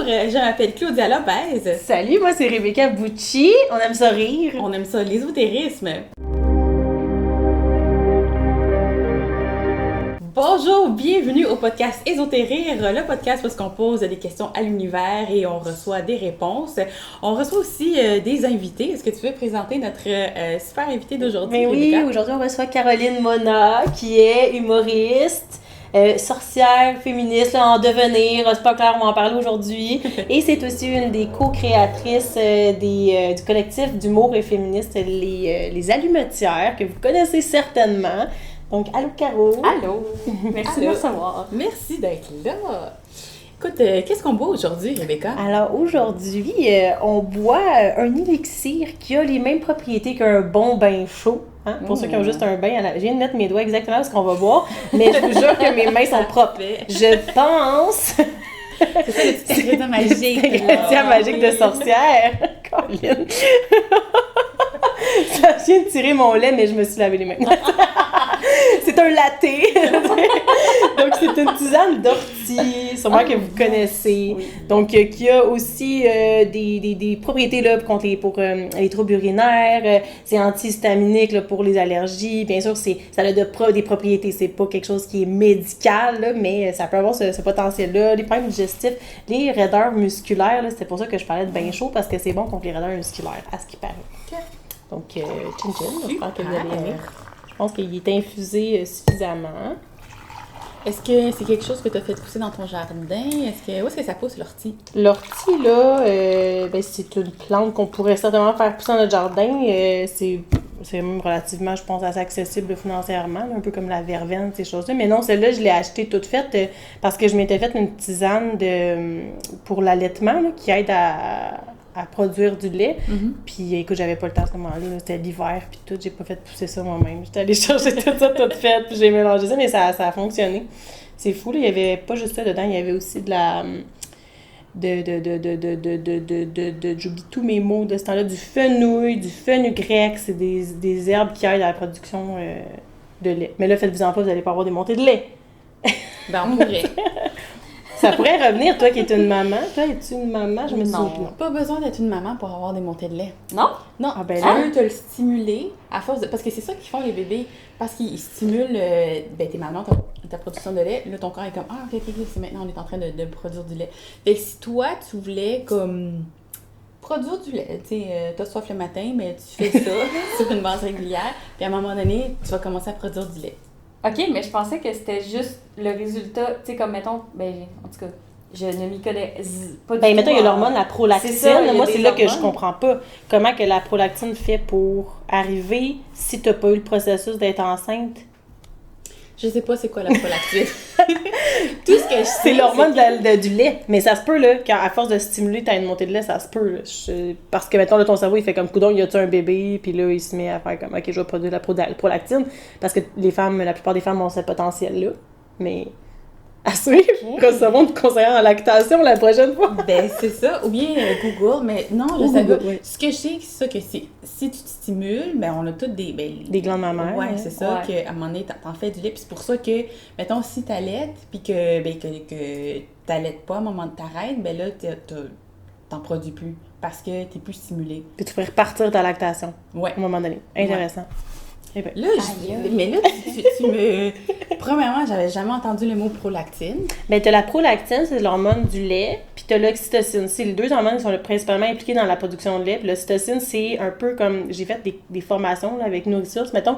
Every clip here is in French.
je m'appelle Claudia Lopez. Salut, moi c'est Rebecca Bucci. On aime ça rire. On aime ça, l'ésotérisme. Bonjour, bienvenue au podcast Ésotérir, le podcast où on pose des questions à l'univers et on reçoit des réponses. On reçoit aussi des invités. Est-ce que tu veux présenter notre super invité d'aujourd'hui, Oui, Rebecca? Aujourd'hui on reçoit Caroline Mona, qui est humoriste, sorcière, féministe, là, en devenir, c'est pas clair, on va en parler aujourd'hui. Et c'est aussi une des co-créatrices du collectif d'humour et féministe, les Allumetières, que vous connaissez certainement. Donc, allô Caro! Allô! Merci de me recevoir. Merci d'être là. Écoute, qu'est-ce qu'on boit aujourd'hui, Rebecca? Alors aujourd'hui, on boit un élixir qui a les mêmes propriétés qu'un bon bain chaud. Hein? Pour ceux qui ont juste un bain, je viens de mettre mes doigts exactement à ce qu'on va boire, mais je vous jure que mes mains sont propres. Je pense... C'est ça le petit ingrédient magique. Ingrédient magique de sorcière. Colline. Ça vient de tirer mon lait, mais je me suis lavé les mains. C'est un latte. Donc, c'est une tisane d'ortie, sûrement que vous connaissez. Oui. Donc, qui a aussi des propriétés là, contre pour les troubles urinaires. C'est antihistaminique là, pour les allergies. Bien sûr, ça a des propriétés. C'est pas quelque chose qui est médical, là, mais ça peut avoir ce potentiel-là. Les problèmes digestifs, les raideurs musculaires, là, c'était pour ça que je parlais de bain chaud, parce que c'est bon contre les raideurs musculaires, à ce qui paraît. Okay. Donc, chin-chin, j'espère que vous allez aimer. Je pense qu'il est infusé suffisamment. Est-ce que c'est quelque chose que tu as fait pousser dans ton jardin? Où est-ce que ça pousse, l'ortie? L'ortie, là, c'est une plante qu'on pourrait certainement faire pousser dans notre jardin. C'est même relativement, je pense, assez accessible financièrement, là, un peu comme la verveine, ces choses-là. Mais non, celle-là, je l'ai achetée toute faite parce que je m'étais faite une tisane pour l'allaitement là, qui aide à produire du lait. Mm-hmm. Puis écoute, j'avais pas le temps à ce moment-là, c'était l'hiver, puis tout, j'ai pas fait pousser ça moi-même. J'étais allée chercher tout ça tout fait, puis j'ai mélangé ça, mais ça a fonctionné. C'est fou, là, il y avait pas juste ça dedans, il y avait aussi de la... j'oublie tous mes mots de ce temps-là, du fenouil, du fenugrec, c'est des herbes qui aident à la production de lait. Mais là, faites-vous-en pas, vous allez pas avoir des montées de lait. Ben, on pourrait. Ça pourrait revenir, toi qui es une maman. Toi, es-tu une maman? Je me souviens. Non, pas besoin d'être une maman pour avoir des montées de lait. Non? Non, ah, ben tu veux te le stimuler à force de... Parce que c'est ça qu'ils font les bébés. Parce qu'ils stimulent tes mamans, ta production de lait. Là, ton corps est comme, ah, ok, c'est maintenant, on est en train de produire du lait. Fait que si toi, tu voulais comme produire du lait, tu sais, t'as soif le matin, mais tu fais ça sur une base régulière, puis à un moment donné, tu vas commencer à produire du lait. OK, mais je pensais que c'était juste le résultat, tu sais, comme mettons, en tout cas, je ne m'y connais pas du tout. Mettons, il y a l'hormone, la prolactine. C'est ça, moi, c'est là que je comprends pas. Comment que la prolactine fait pour arriver si t'as pas eu le processus d'être enceinte? Je sais pas c'est quoi la prolactine. Tout ce que je sais, c'est l'hormone du lait. Mais ça se peut, là, qu'à force de stimuler, t'as une montée de lait, ça se peut. Là. Parce que, mettons, là, ton cerveau, il fait comme coudon, y a-tu un bébé? Puis là, il se met à faire comme, OK, je vais produire la prolactine. Parce que la plupart des femmes ont ce potentiel-là. Mais à suivre, recevons une conseillère en lactation la prochaine fois. Ben, c'est ça. Ou bien Google, mais non, je sais pas. Oui. Ce que je sais, c'est ça que si tu te stimules, ben, on a toutes des glandes mammaires. Ouais, c'est ça, qu'à un moment donné, t'en fais du lait. Puis c'est pour ça que, mettons, si t'allaites, puis que t'allaites pas, à un moment de t'arrêtes, ben là, t'en produis plus. Parce que t'es plus stimulé. Puis tu pourrais repartir ta lactation. Ouais. À un moment donné. Intéressant. Ouais. Là, mais là, tu me... Premièrement, j'avais jamais entendu le mot prolactine. Ben, t'as la prolactine, c'est l'hormone du lait, puis t'as l'oxytocine. C'est les deux hormones qui sont principalement impliquées dans la production de lait. Puis l'oxytocine, c'est un peu comme... J'ai fait des formations là, avec Nourriture. Mettons,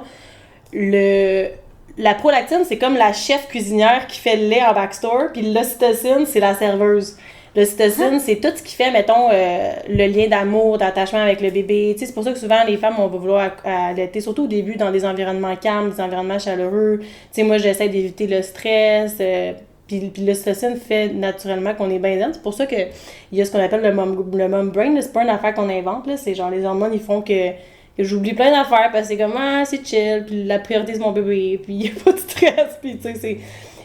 la prolactine, c'est comme la chef cuisinière qui fait le lait en backstore, puis l'oxytocine, c'est la serveuse. L'ocytocine, c'est tout ce qui fait, mettons, le lien d'amour, d'attachement avec le bébé. Tu sais, c'est pour ça que souvent, les femmes, on va vouloir allaiter, surtout au début, dans des environnements calmes, des environnements chaleureux. Tu sais, moi, j'essaie d'éviter le stress. Puis l'ocytocine fait naturellement qu'on est bien zen. C'est pour ça qu'il y a ce qu'on appelle le mom brain. C'est pas une affaire qu'on invente. Là. C'est genre, les hormones, ils font que j'oublie plein d'affaires parce que c'est comme, c'est chill. Puis la priorité, c'est mon bébé. Puis il n'y a pas de stress. Puis tu sais, c'est...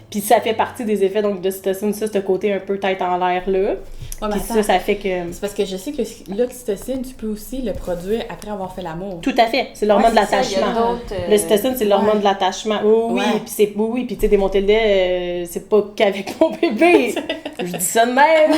Puis ça fait partie des effets donc de l'ocytocine, ça, ce côté un peu tête en l'air là. Ouais, puis ça fait que... C'est parce que je sais que l'oxytocine, tu peux aussi le produire après avoir fait l'amour. Tout à fait. C'est l'hormone de l'attachement. L'ocytocine, c'est l'hormone de l'attachement. Oui, puis tu sais, des montées de lait, c'est pas qu'avec mon bébé. Je dis ça de même.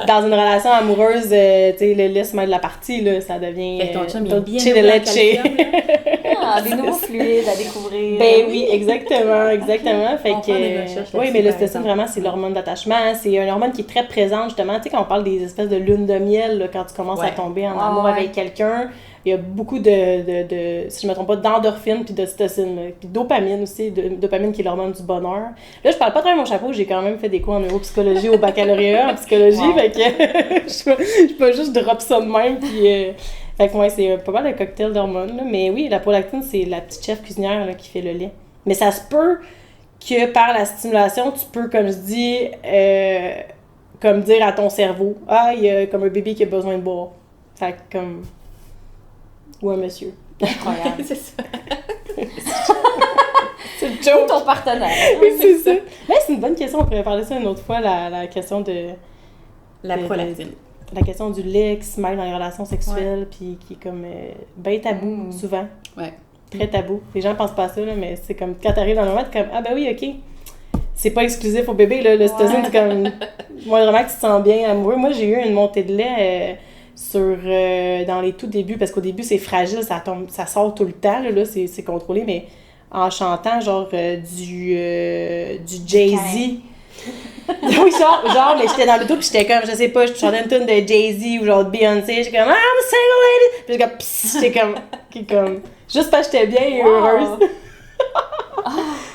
dans une relation amoureuse, tu sais, le lait se mêle de la partie, là, ça devient... Fait que ton chum, il est bien chile lourd en leche. calcium, là. Des nouveaux fluides à découvrir. Ben oui, exactement. Fait On fait des recherches oui, là-dessus, mais par l'ocytocine, exemple. vraiment, c'est l'hormone d'attachement. C'est un hormone qui est très présent, justement. Tu sais, quand on parle des espèces de lune de miel, là, quand tu commences à Ouais. tomber en Ouais, amour ouais. avec quelqu'un, il y a beaucoup de si je me trompe pas, d'endorphine puis d'ocytocine. Là. Puis dopamine aussi, dopamine qui est l'hormone du bonheur. Là, je parle pas très mon chapeau, j'ai quand même fait des cours en neuropsychologie au baccalauréat en psychologie, Wow. fait que je peux juste drop ça de même, puis... Fait que ouais, c'est pas mal un cocktail d'hormones, là. Mais oui, la prolactine, c'est la petite chef cuisinière là, qui fait le lait. Mais ça se peut que par la stimulation, tu peux, comme je dis, comme dire à ton cerveau, ah, il y a comme un bébé qui a besoin de boire. Fait que comme... Ou un monsieur. Incroyable. C'est ça. C'est le Ou joke! ton partenaire. Oui, c'est ça. Mais c'est une bonne question, on pourrait parler de ça une autre fois, la question de... La prolactine. La question du lait qui se mêle dans les relations sexuelles, puis qui est comme bien tabou, souvent. Ouais. Très tabou. Les gens pensent pas à ça, là, mais c'est comme quand t'arrives dans le moment, t'es comme, ah ben oui, ok. C'est pas exclusif au bébé, là. L'ocytocine, c'est comme, moi, vraiment que tu te sens bien amoureux. Moi, j'ai eu une montée de lait dans les tout débuts, parce qu'au début, c'est fragile, ça tombe, ça sort tout le temps, là c'est contrôlé, mais en chantant, genre, du Jay-Z. Oui, genre, mais j'étais dans le tout, puis j'étais comme, je sais pas, je chantais une tune de Jay-Z ou genre de Beyoncé, j'étais comme, I'm a single lady! Puis j'étais comme, juste parce que j'étais bien et heureuse.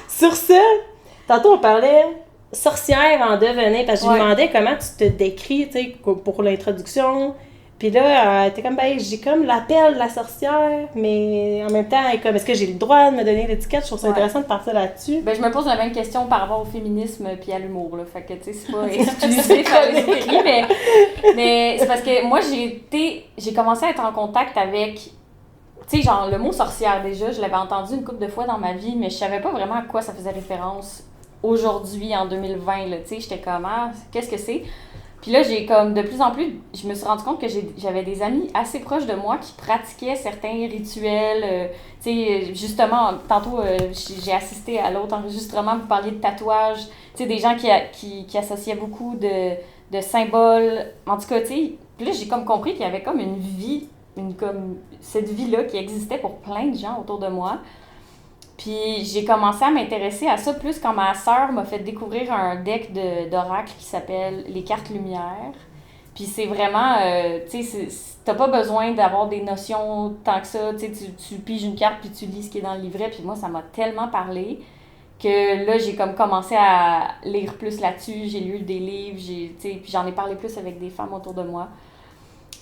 Sur ça, tantôt on parlait sorcière en devenir, parce que je lui demandais comment tu te décris, tu sais, pour l'introduction. Puis là, t'es comme, ben, j'ai comme l'appel de la sorcière, mais en même temps, comme, est-ce que j'ai le droit de me donner l'étiquette? Je trouve ça intéressant de partir là-dessus. Ben, je me pose la même question par rapport au féminisme puis à l'humour, là. Fait que, tu sais, c'est pas exclusif à l'écrit, mais c'est parce que moi, j'ai commencé à être en contact avec, tu sais, genre, le mot sorcière, déjà, je l'avais entendu une couple de fois dans ma vie, mais je savais pas vraiment à quoi ça faisait référence aujourd'hui, en 2020, là. Tu sais, j'étais comme, ah, qu'est-ce que c'est? Puis là, j'ai comme, de plus en plus, je me suis rendu compte que j'avais des amis assez proches de moi qui pratiquaient certains rituels. Tu sais, justement, tantôt, j'ai assisté à l'autre enregistrement, vous parliez de tatouage. Tu sais, des gens qui associaient beaucoup de symboles. En tout cas, tu sais, puis là, j'ai comme compris qu'il y avait comme une vie, comme cette vie-là qui existait pour plein de gens autour de moi. Puis j'ai commencé à m'intéresser à ça plus quand ma sœur m'a fait découvrir un deck d'oracle qui s'appelle les cartes lumière. Puis c'est vraiment, tu sais, t'as pas besoin d'avoir des notions tant que ça. Tu sais, tu piges une carte puis tu lis ce qui est dans le livret. Puis moi, ça m'a tellement parlé que là, j'ai comme commencé à lire plus là-dessus. J'ai lu des livres, tu sais, puis j'en ai parlé plus avec des femmes autour de moi.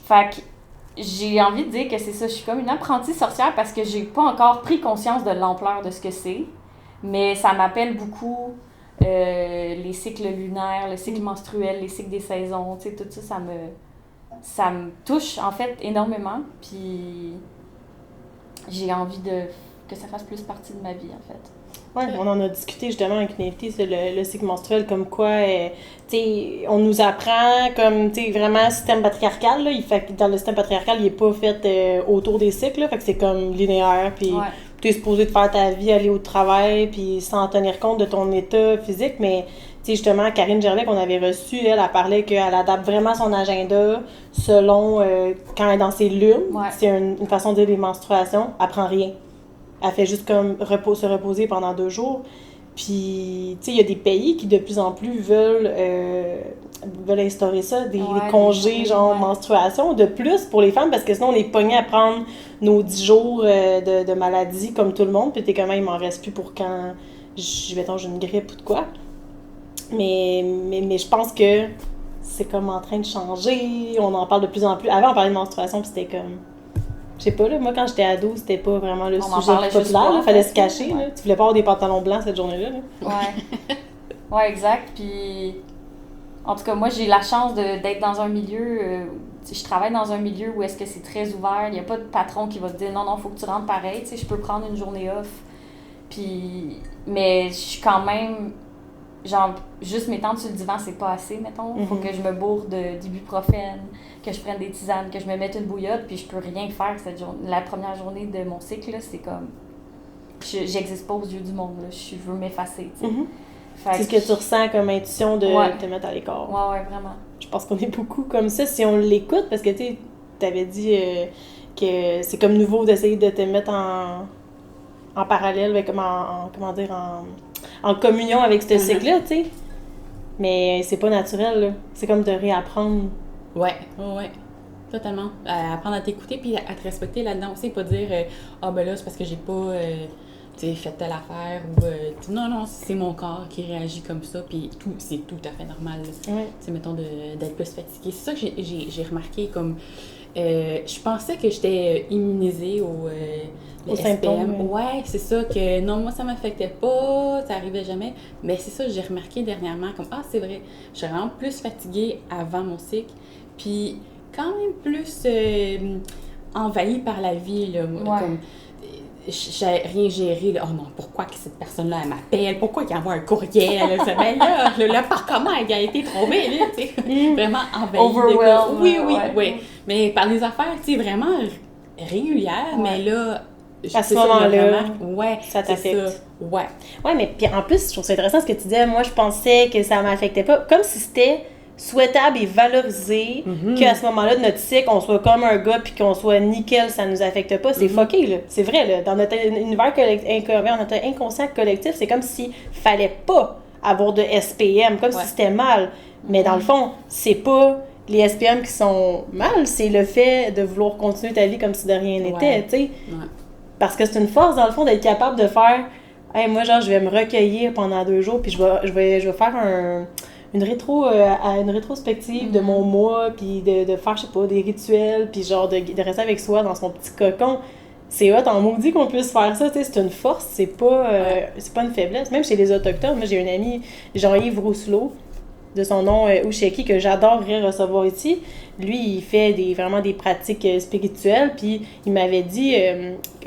Fait que j'ai envie de dire que c'est ça, je suis comme une apprentie sorcière parce que j'ai pas encore pris conscience de l'ampleur de ce que c'est, mais ça m'appelle beaucoup les cycles lunaires, le cycle menstruel, les cycles des saisons, tu sais, tout ça, ça me touche en fait énormément, puis j'ai envie que ça fasse plus partie de ma vie en fait. Oui, on en a discuté justement avec une invitée sur le cycle menstruel, comme quoi, tu sais, on nous apprend comme, tu sais, vraiment système patriarcal, là, fait que dans le système patriarcal, il n'est pas fait autour des cycles, là, fait que c'est comme linéaire, puis tu es supposé de faire ta vie, aller au travail, puis sans tenir compte de ton état physique, mais, tu sais, justement, Karine Gervais, qu'on avait reçue, elle parlait qu'elle adapte vraiment son agenda selon quand elle est dans ses lunes, c'est une façon de dire les menstruations, elle prend rien. Elle fait juste comme se reposer pendant 2 jours. Puis, tu sais, il y a des pays qui de plus en plus veulent instaurer ça, des congés, genre menstruation, de plus pour les femmes, parce que sinon on est pognés à prendre nos 10 jours de maladie comme tout le monde. Puis t'es comme, il m'en reste plus pour quand j'ai une grippe ou de quoi. Mais je pense que c'est comme en train de changer. On en parle de plus en plus. Avant, on parlait de menstruation, puis c'était comme... Je sais pas, là, moi, quand j'étais ado, c'était pas vraiment le sujet populaire, il fallait se cacher, là. Tu voulais pas avoir des pantalons blancs cette journée-là, là. Ouais, exact, puis... En tout cas, moi, j'ai la chance d'être dans un milieu... je travaille dans un milieu où est-ce que c'est très ouvert, il n'y a pas de patron qui va te dire « Non, faut que tu rentres pareil, tu sais, je peux prendre une journée off. » Puis... Mais je suis quand même... Genre, juste m'étendre sur le divan, c'est pas assez, mettons. Faut que je me bourre d'ibuprofène, que je prenne des tisanes, que je me mette une bouillotte, puis je peux rien faire la première journée de mon cycle, là, c'est comme... J'existe pas aux yeux du monde, là. Je veux m'effacer, tu sais. C'est ce que tu ressens comme intuition de te mettre à l'écart. Ouais, vraiment. Je pense qu'on est beaucoup comme ça si on l'écoute, parce que tu avais dit que c'est comme nouveau d'essayer de te mettre en parallèle, comme comment dire, en communion avec ce cycle-là, tu sais. Mais c'est pas naturel, là. C'est comme de réapprendre. Ouais. Totalement. Apprendre à t'écouter puis à te respecter là-dedans aussi. Pas dire ben là, c'est parce que j'ai pas fait telle affaire ou. Non, c'est mon corps qui réagit comme ça. Puis c'est tout à fait normal. Ouais. Mettons, d'être plus fatigué. C'est ça que j'ai remarqué comme. Je pensais que j'étais immunisée au symptômes. Ouais, c'est ça, que non, moi ça m'affectait pas, ça arrivait jamais. Mais c'est ça, j'ai remarqué dernièrement, comme c'est vrai, je suis vraiment plus fatiguée avant mon cycle, puis quand même plus envahie par la vie, là, comme j'ai rien géré, là. Oh non, pourquoi que cette personne-là, elle m'appelle? Pourquoi qu'il envoie un courriel? Ben là, l'appartement, il a été trouvé, là, tu sais. Vraiment envahi. Overwhelmed. Oui. Mais par des affaires, tu sais, vraiment régulières, mais là... À ce moment-là, ça t'affecte. Ouais, mais puis en plus, je trouve ça intéressant ce que tu disais. Moi, je pensais que ça m'affectait pas. Comme si c'était souhaitable et valorisé qu'à ce moment-là de notre cycle, on soit comme un gars puis qu'on soit nickel, ça nous affecte pas. C'est fucké, là. C'est vrai, là. Dans notre univers notre inconscient collectif, c'est comme s'il fallait pas avoir de SPM, comme si c'était mal. Mais dans le fond, c'est pas les SPM qui sont mal, c'est le fait de vouloir continuer ta vie comme si de rien n'était, tu sais. Ouais. Parce que c'est une force, dans le fond, d'être capable de faire « Hey, moi, genre, je vais me recueillir pendant 2 jours, puis je vais faire une rétrospective de mon mois, puis de faire, je sais pas, des rituels, puis genre de rester avec soi dans son petit cocon. » C'est hot, en maudit qu'on puisse faire ça, tu sais, c'est une force, c'est pas une faiblesse. Même chez les Autochtones, moi, j'ai un ami, Jean-Yves Rousselot, de son nom Usheki, que j'adorerais recevoir ici. Lui, il fait vraiment des pratiques spirituelles, puis il m'avait dit,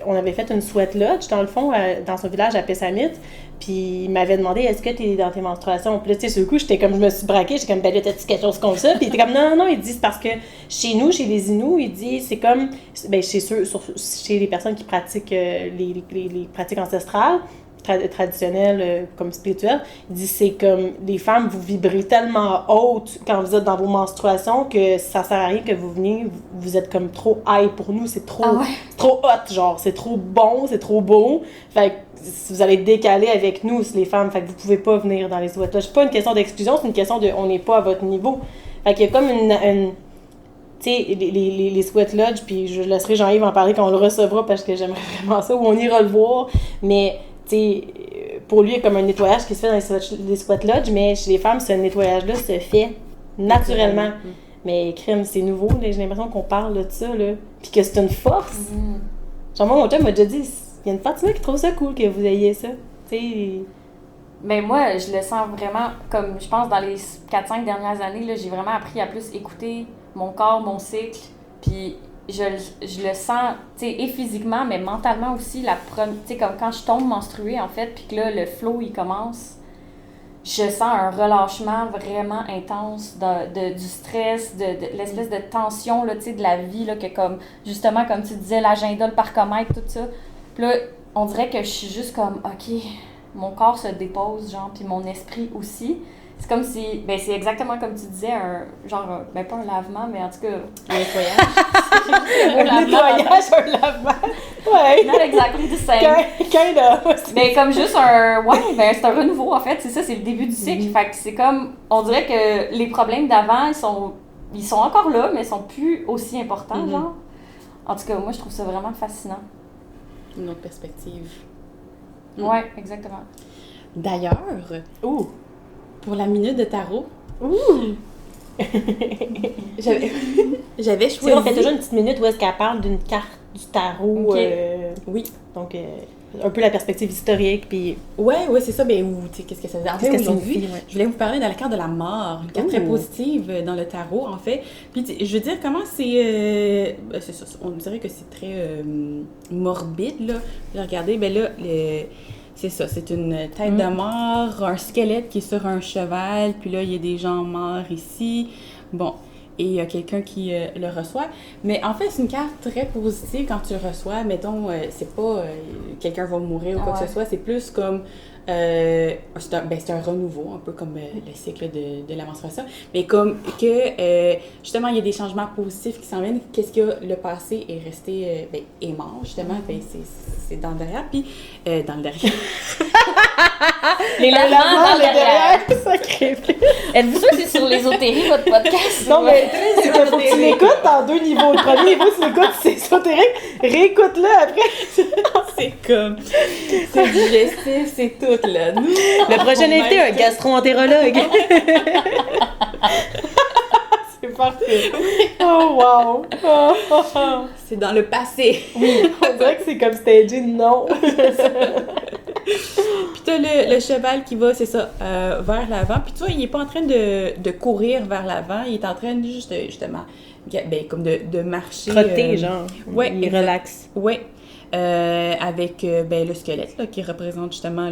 on avait fait une sweat lodge, dans le fond, dans son village à Pessamit, puis il m'avait demandé, est-ce que t'es dans tes menstruations? Puis là, tu sais, sur le coup, je me suis braquée, j'étais comme, ben là, t'as-tu quelque chose comme ça? Puis il était comme, non, il dit, c'est parce que chez nous, chez les Inuits, il dit, c'est comme, ben chez les personnes qui pratiquent les pratiques ancestrales, traditionnel comme spirituel, il dit c'est comme les femmes, vous vibrez tellement haute quand vous êtes dans vos menstruations que ça sert à rien que vous veniez, vous êtes comme trop high pour nous, c'est trop trop hot, genre c'est trop bon, c'est trop beau, fait que vous allez décaler avec nous les femmes, fait que vous pouvez pas venir dans les sweat lodges. C'est pas une question d'exclusion, c'est une question de on n'est pas à votre niveau, fait qu'il y a comme une tu sais, les sweat lodges, puis je laisserai Jean-Yves en parler quand on le recevra parce que j'aimerais vraiment ça, ou on ira le voir, mais t'sais, pour lui, il y a comme un nettoyage qui se fait dans les sweat lodges, mais chez les femmes, ce nettoyage-là se fait naturellement. Mais crème, c'est nouveau, là, j'ai l'impression qu'on parle de ça, là, puis que c'est une force. Genre, moi, mon chum m'a déjà dit, il y a une Fatima qui trouve ça cool que vous ayez ça. T'sais. Mais moi, je le sens vraiment, comme je pense dans les 4-5 dernières années, là, j'ai vraiment appris à plus écouter mon corps, mon cycle, puis je le sens, tu sais, et physiquement, mais mentalement aussi, tu sais, comme quand je tombe menstruée, en fait, puis que là, le flow, il commence, je sens un relâchement vraiment intense du stress, de l'espèce de tension, là, tu sais, de la vie, là, que comme, justement, comme tu disais, l'agenda, le parcomètre, tout ça. Puis là, on dirait que je suis juste comme, OK, mon corps se dépose, genre, puis mon esprit aussi. C'est comme si, ben c'est exactement comme tu disais, ben pas un lavement, mais en tout cas, un nettoyage. un nettoyage, un lavement. Ouais. Not exactly the same. Kind of. Mais comme juste c'est un renouveau en fait, c'est ça, c'est le début du cycle. Fait que c'est comme, on dirait que les problèmes d'avant, ils sont encore là, mais ils sont plus aussi importants, genre. En tout cas, moi, je trouve ça vraiment fascinant. Une autre perspective. Ouais, exactement. D'ailleurs, pour la minute de tarot, j'avais choisi... On fait toujours une petite minute où est-ce qu'elle parle d'une carte du tarot. Oui. Donc, un peu la perspective historique, puis... Ouais, c'est ça. Ben, tu sais, qu'est-ce que ça veut dire? En fait, aujourd'hui, je voulais vous parler de la carte de la mort, une carte très positive dans le tarot, en fait. Puis, je veux dire, comment c'est ça, on dirait que c'est très morbide, là. Regardez, ben là, c'est ça, c'est une tête de mort, un squelette qui est sur un cheval, puis là, il y a des gens morts ici. Bon, et il y a quelqu'un qui le reçoit. Mais en fait, c'est une carte très positive quand tu le reçois. Mettons, c'est pas quelqu'un va mourir ou quoi que ce soit, c'est plus comme... c'est un renouveau, un peu comme le cycle de la menstruation, mais comme que justement il y a des changements positifs qui s'en viennent, qu'est-ce que le passé est resté est mort justement, c'est dans le derrière, puis dans le derrière. Les lavements dans le derrière. Sacré. Êtes-vous sûr que c'est sur l'ésotérie, votre podcast? Non, mais c'est qu'il faut que tu l'écoutes en 2 niveaux. Le premier niveau, tu l'écoutes, c'est ésotérique. Réécoute-le après. C'est comme... C'est digestif, c'est tout, là. Nous, le prochain invité, un gastro-entérologue. C'est parfait. Oh, wow. C'est dans le passé. Oui, on dirait que c'est comme stagé, non. Puis t'as le cheval qui va, c'est ça, vers l'avant. Puis tu vois, il est pas en train de courir vers l'avant, il est en train de justement, comme de marcher. Trotter, genre. Ouais. Il relaxe. Ouais. Avec le squelette là, qui représente justement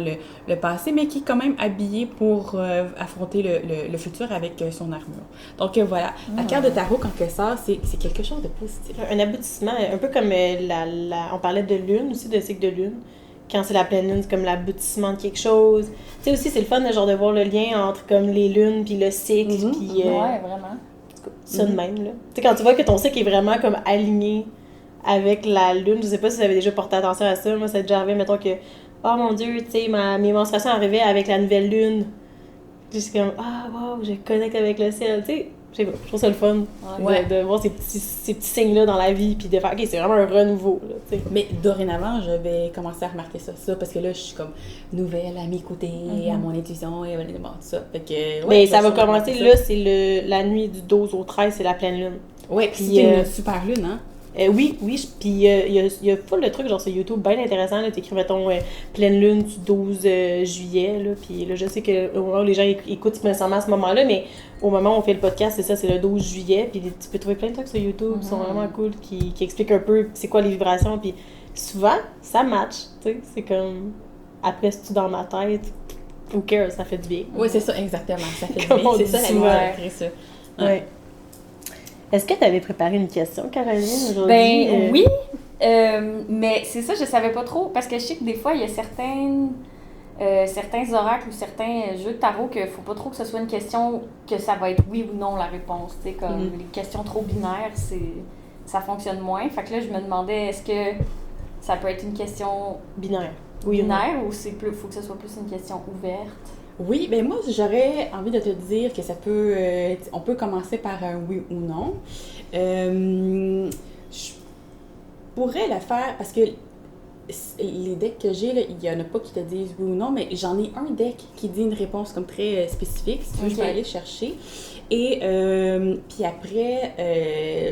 le passé, mais qui est quand même habillé pour affronter le futur avec son armure. Donc voilà, la carte de tarot, quand elle sort, c'est quelque chose de positif. Un aboutissement, un peu comme on parlait de lune aussi, de cycle de lune. Quand c'est la pleine lune, c'est comme l'aboutissement de quelque chose. Tu sais aussi, c'est le fun genre de voir le lien entre comme les lunes puis le cycle. Puis, ouais, vraiment. Ça de même, là. Tu sais, quand tu vois que ton cycle est vraiment comme aligné avec la lune, je sais pas si vous avez déjà porté attention à ça. Moi, ça a déjà arrivé, mettons que, oh mon Dieu, tu sais, mes menstruations arrivaient avec la nouvelle lune. Juste comme, ah, wow, je connecte avec le ciel, tu sais. Je trouve ça le fun de voir ces petits signes-là dans la vie, puis de faire, OK, c'est vraiment un renouveau, là, tu sais. Mais dorénavant, je vais commencer à remarquer ça, parce que là, je suis comme nouvelle à m'écouter, à mon intuition, et bon, tout ça. Fait que, mais ça va commencer, là, c'est la nuit du 12 au 13, c'est la pleine lune. Ouais, puis c'est une super lune, hein? Oui, puis il y a full de trucs genre sur YouTube bien intéressant, là, t'écris mettons pleine lune du 12 juillet, là, puis là je sais que au moment où les gens écoutent nécessairement à ce moment-là, mais au moment où on fait le podcast, c'est ça, c'est le 12 juillet, puis tu peux trouver plein de trucs sur YouTube qui sont vraiment cool, qui expliquent un peu c'est quoi les vibrations, puis souvent, ça match, tu sais, c'est comme, après c'est-tu dans ma tête, who cares, ça fait du bien. Oui, c'est ça, exactement, ça fait du Comme bien, on c'est dit ça la souvent. lumière, ça. Ouais. Est-ce que tu avais préparé une question, Caroline, aujourd'hui? Ben oui, mais c'est ça, je savais pas trop, parce que je sais que des fois, il y a certains oracles ou certains jeux de tarot que faut pas trop que ce soit une question que ça va être oui ou non la réponse, tu sais, comme les questions trop binaires, ça fonctionne moins. Fait que là, je me demandais, est-ce que ça peut être une question binaire, ou faut que ce soit plus une question ouverte? Oui, ben moi, j'aurais envie de te dire que ça peut... on peut commencer par un oui ou non. Je pourrais le faire parce que les decks que j'ai, là, il n'y en a pas qui te disent oui ou non, mais j'en ai un deck qui dit une réponse comme très spécifique. Si tu veux, je peux aller chercher. Et puis après,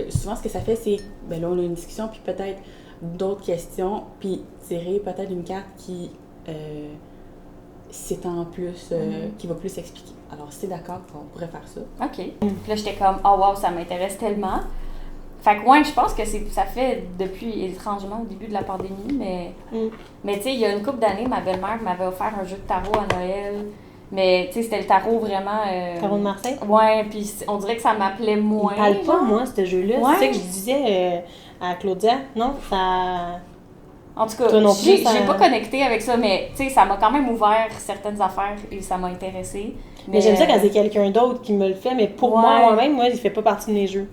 souvent, ce que ça fait, c'est... Ben là, on a une discussion, puis peut-être d'autres questions, puis tirer peut-être une carte qui... s'étend plus, qui va plus expliquer. Alors, si t'es d'accord, on pourrait faire ça. OK. Puis là, j'étais comme, oh wow, ça m'intéresse tellement. Fait que, ouais, je pense que ça fait depuis, étrangement, au début de la pandémie, mais tu sais, il y a une couple d'années, ma belle-mère m'avait offert un jeu de tarot à Noël. Mais, tu sais, c'était le tarot vraiment... Tarot de Marseille? Ouais, puis on dirait que ça m'appelait moins. Il parle pas, moi, ce jeu-là. Ouais. C'est ça que je disais à Claudia. Non, ça... En tout cas, j'ai pas connecté avec ça, mais tu sais, ça m'a quand même ouvert certaines affaires et ça m'a intéressée. Mais j'aime ça quand c'est quelqu'un d'autre qui me le fait, mais pour moi-même, il fait pas partie de mes jeux.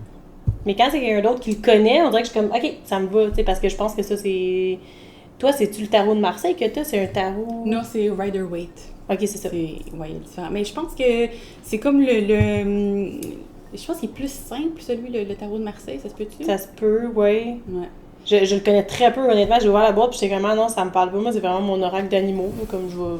Mais quand c'est quelqu'un d'autre qui le connaît, on dirait que je suis comme, OK, ça me va, tu sais, parce que je pense que ça, c'est... Toi, c'est-tu le tarot de Marseille que t'as? C'est un tarot... Non, c'est Rider-Waite. OK, c'est ça. Ouais, il est différent. Mais je pense que c'est comme je pense qu'il est plus simple, celui, le tarot de Marseille, ça se peut-tu? Ça se peut, ouais. Ouais. Je le connais très peu, honnêtement. J'ai ouvert la boîte, puis j'étais vraiment, non, ça me parle pas. Moi, c'est vraiment mon oracle d'animaux, là, comme je vois...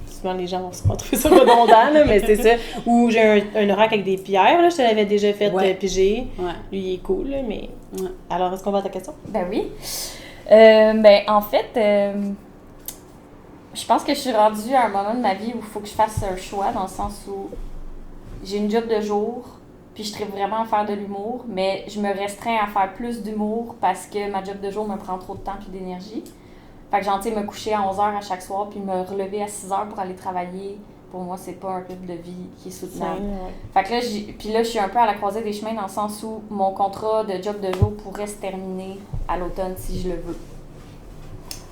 Souvent, les gens vont se retrouver ça redondant, là, mais c'est ça. Ou j'ai un oracle avec des pierres, là, je te l'avais déjà fait piger. Ouais. Lui, il est cool, là, mais... Ouais. Alors, est-ce qu'on va à ta question? Ben oui. Ben, en fait, je pense que je suis rendue à un moment de ma vie où il faut que je fasse un choix, dans le sens où j'ai une job de jour, puis je tripe vraiment à faire de l'humour, mais je me restreins à faire plus d'humour parce que ma job de jour me prend trop de temps et d'énergie. Fait que j'ai me coucher à 11h à chaque soir, puis me relever à 6h pour aller travailler pour moi, c'est pas un rythme de vie qui est soutenable. Ouais. Fait que là, je suis un peu à la croisée des chemins dans le sens où mon contrat de job de jour pourrait se terminer à l'automne si je le veux.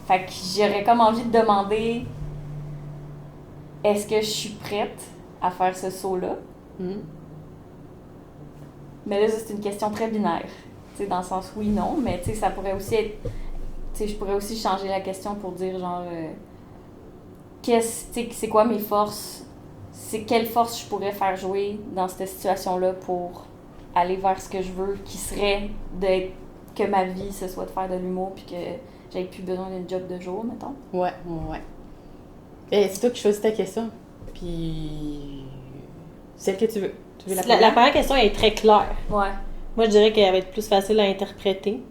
Fait que j'aurais comme envie de demander, est-ce que je suis prête à faire ce saut-là? Mais là, ça, c'est une question très binaire. Tu sais, dans le sens oui, non, mais tu sais, ça pourrait aussi être... Tu sais, je pourrais aussi changer la question pour dire genre... c'est quoi mes forces? C'est quelle force je pourrais faire jouer dans cette situation-là pour aller vers ce que je veux, qui serait que ma vie, ce soit de faire de l'humour puis que j'avais plus besoin d'un job de jour, mettons. Ouais. Et c'est toi qui choisis ta question. Puis... celle que tu veux. Tu veux La première? première question est très claire. Ouais. Moi, je dirais qu'elle va être plus facile à interpréter.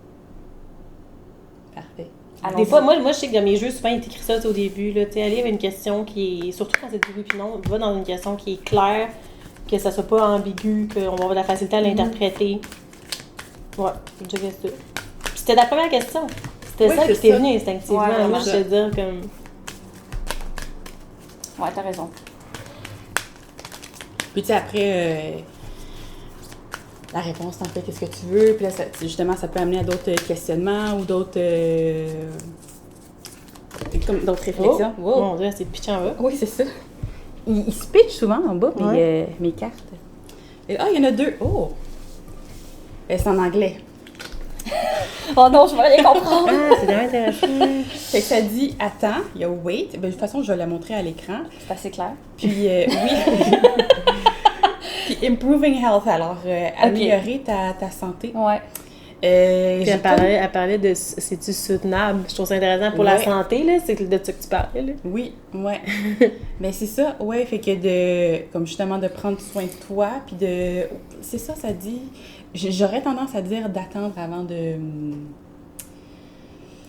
Parfait. Allons-y. Des fois, moi, je sais que dans mes jeux, souvent, il t'écrit ça au début. Tu sais, aller avec une question qui est... Surtout quand c'est du oui puis non, va dans une question qui est claire, que ça soit pas ambigu, qu'on va avoir de la facilité à l'interpréter. Ouais, je dirais ça. Puis c'était la première question. C'était Oui, ça c'est qui t'est ça. venue instinctivement. Ouais, moi, c'est je te dire comme... Ouais, t'as raison. Puis tu sais, après, la réponse, t'en fais qu'est-ce que tu veux. Puis là, justement, ça peut amener à d'autres questionnements ou d'autres... comme d'autres réflexions. Oh, Wow. mon Dieu, c'est pitch en bas. Oui, c'est ça. Il se pitch souvent en bas, mes cartes. Il y en a 2. Oh! C'est en anglais. Oh non, je vais rien comprendre! Ah, c'est vraiment intéressant. Fait que ça dit « Attends », il y a « Wait ». Ben, de toute façon, je vais la montrer à l'écran. C'est assez clair. Puis, oui. Puis « Improving health », alors améliorer ta santé. Ouais. Puis elle parlait de c'est-tu soutenable? Je trouve ça intéressant pour la santé, là. C'est de ça que tu parlais, là. Oui, ouais. Mais c'est ça, ouais, fait que comme justement de prendre soin de toi, puis c'est ça, ça dit... J'aurais tendance à dire d'attendre avant de...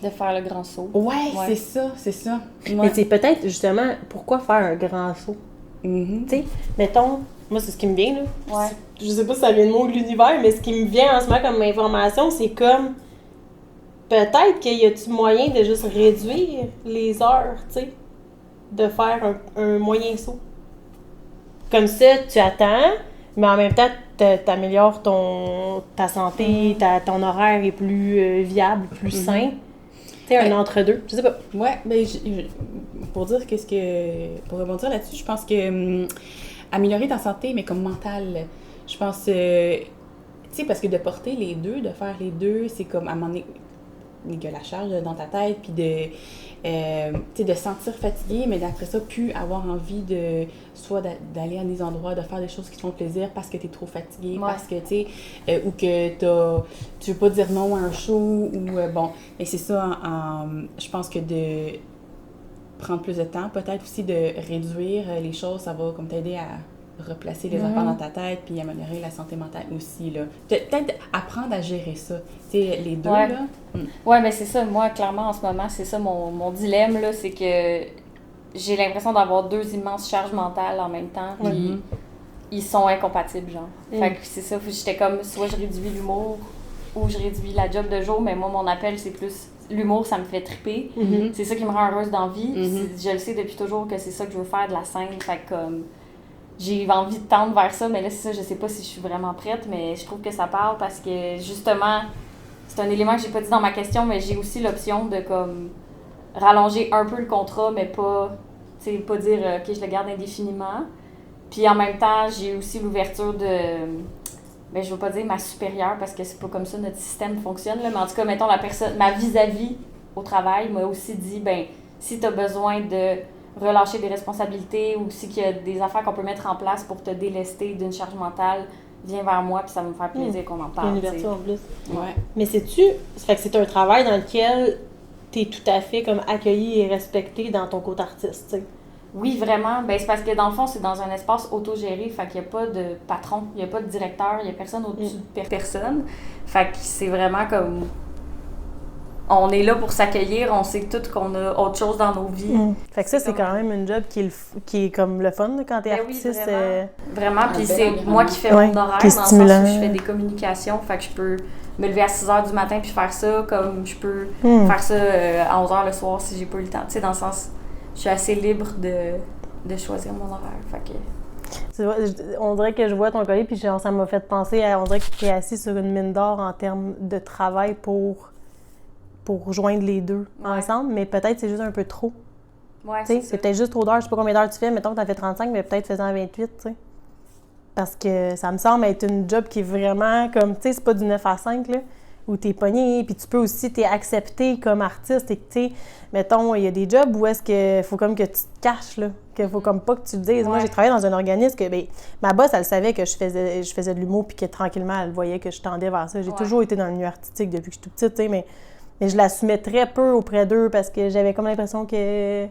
De faire le grand saut. Ouais. C'est ça. Ouais. Mais c'est peut-être, justement, pourquoi faire un grand saut? Mm-hmm. Tu sais, mettons, moi, c'est ce qui me vient, là. Ouais. Je sais pas si ça vient de moi ou de l'univers, mais ce qui me vient en ce moment comme information, c'est comme... Peut-être qu'il y a-tu moyen de juste réduire les heures, tu sais, de faire un moyen saut. Comme ça, tu attends, mais en même temps, t'améliores ta santé, ton horaire est plus viable, plus sain. Tu sais, un entre-deux, je sais pas. Ouais, ben, pour rebondir là-dessus, je pense que améliorer ta santé, mais comme mentale, je pense, tu sais, parce que de porter les deux, de faire les deux, c'est comme à un moment donné, il y a la charge dans ta tête, puis de sentir fatigué, mais d'après ça, plus avoir envie soit d'aller à des endroits, de faire des choses qui te font plaisir parce que tu es trop fatigué, parce que, tu sais, ou que tu veux pas dire non à un show, ou bon, mais c'est ça, je pense que de prendre plus de temps, peut-être aussi de réduire les choses, ça va comme t'aider à replacer les affaires dans ta tête, puis améliorer la santé mentale aussi, là. Peut-être apprendre à gérer ça, tu sais, les deux, Ouais. là. Ouais, mais c'est ça. Moi, clairement, en ce moment, c'est ça mon dilemme, là, c'est que j'ai l'impression d'avoir 2 immenses charges mentales en même temps, puis ils sont incompatibles, genre. Fait que c'est ça, j'étais comme, soit je réduis l'humour, ou je réduis la job de jour, mais moi, mon appel, c'est plus... L'humour, ça me fait triper. C'est ça qui me rend heureuse dans la vie. Je le sais depuis toujours que c'est ça que je veux faire, de la scène. Fait que, comme... J'ai envie de tendre vers ça, mais là, c'est ça, je sais pas si je suis vraiment prête, mais je trouve que ça parle parce que, justement, c'est un élément que j'ai pas dit dans ma question, mais j'ai aussi l'option de, comme, rallonger un peu le contrat, mais pas, tu sais, pas dire, OK, je le garde indéfiniment. Puis en même temps, j'ai aussi l'ouverture de, ben, je veux pas dire ma supérieure, parce que c'est pas comme ça notre système fonctionne, là, mais en tout cas, mettons, ma vis-à-vis au travail m'a aussi dit, ben, si t'as besoin de relâcher des responsabilités ou si qu'il y a des affaires qu'on peut mettre en place pour te délester d'une charge mentale, viens vers moi puis ça va me faire plaisir qu'on en parle. Une ouverture en plus. Ouais. Mais fait que c'est un travail dans lequel t'es tout à fait comme accueilli et respecté dans ton côté artiste, tu sais. Oui, vraiment. Ben, c'est parce que dans le fond, c'est dans un espace autogéré, fait qu'il n'y a pas de patron, il n'y a pas de directeur, il n'y a personne au-dessus de personne. Fait que c'est vraiment comme... On est là pour s'accueillir, on sait tous qu'on a autre chose dans nos vies. Fait que ça, c'est quand même une job qui est comme le fun là, quand t'es Ben oui, artiste. Vraiment, puis ben c'est oui, moi qui fais ouais, mon horaire, qui est dans le sens stimulant. où je fais des communications, fait que je peux me lever à 6h du matin puis faire ça, comme je peux faire ça à 11h le soir si j'ai pas eu le temps. Tu sais, dans le sens, je suis assez libre de de choisir mon horaire. Fait que... On dirait que je vois ton collier, puis genre, ça m'a fait penser on dirait que tu es assis sur une mine d'or en termes de travail pour joindre les deux ensemble, mais peut-être c'est juste un peu trop. Ouais, c'est peut-être juste trop d'heures. Je sais pas combien d'heures tu fais, mettons que tu as fait 35, mais peut-être faisant 28, tu sais. Parce que ça me semble être une job qui est vraiment comme, tu sais, c'est pas du 9 à 5, là, où t'es pogné, puis tu peux aussi, t'es accepté comme artiste, et tu sais, mettons, il y a des jobs où est-ce que faut comme que tu te caches, là, qu'il faut comme pas que tu le dises. Ouais. Moi, j'ai travaillé dans un organisme que, ben, ma boss, elle savait que je faisais de l'humour, puis que tranquillement, elle voyait que je tendais vers ça. J'ai toujours été dans le milieu artistique depuis que je suis toute petite, tu sais, mais je l'assumais très peu auprès d'eux parce que j'avais comme l'impression que,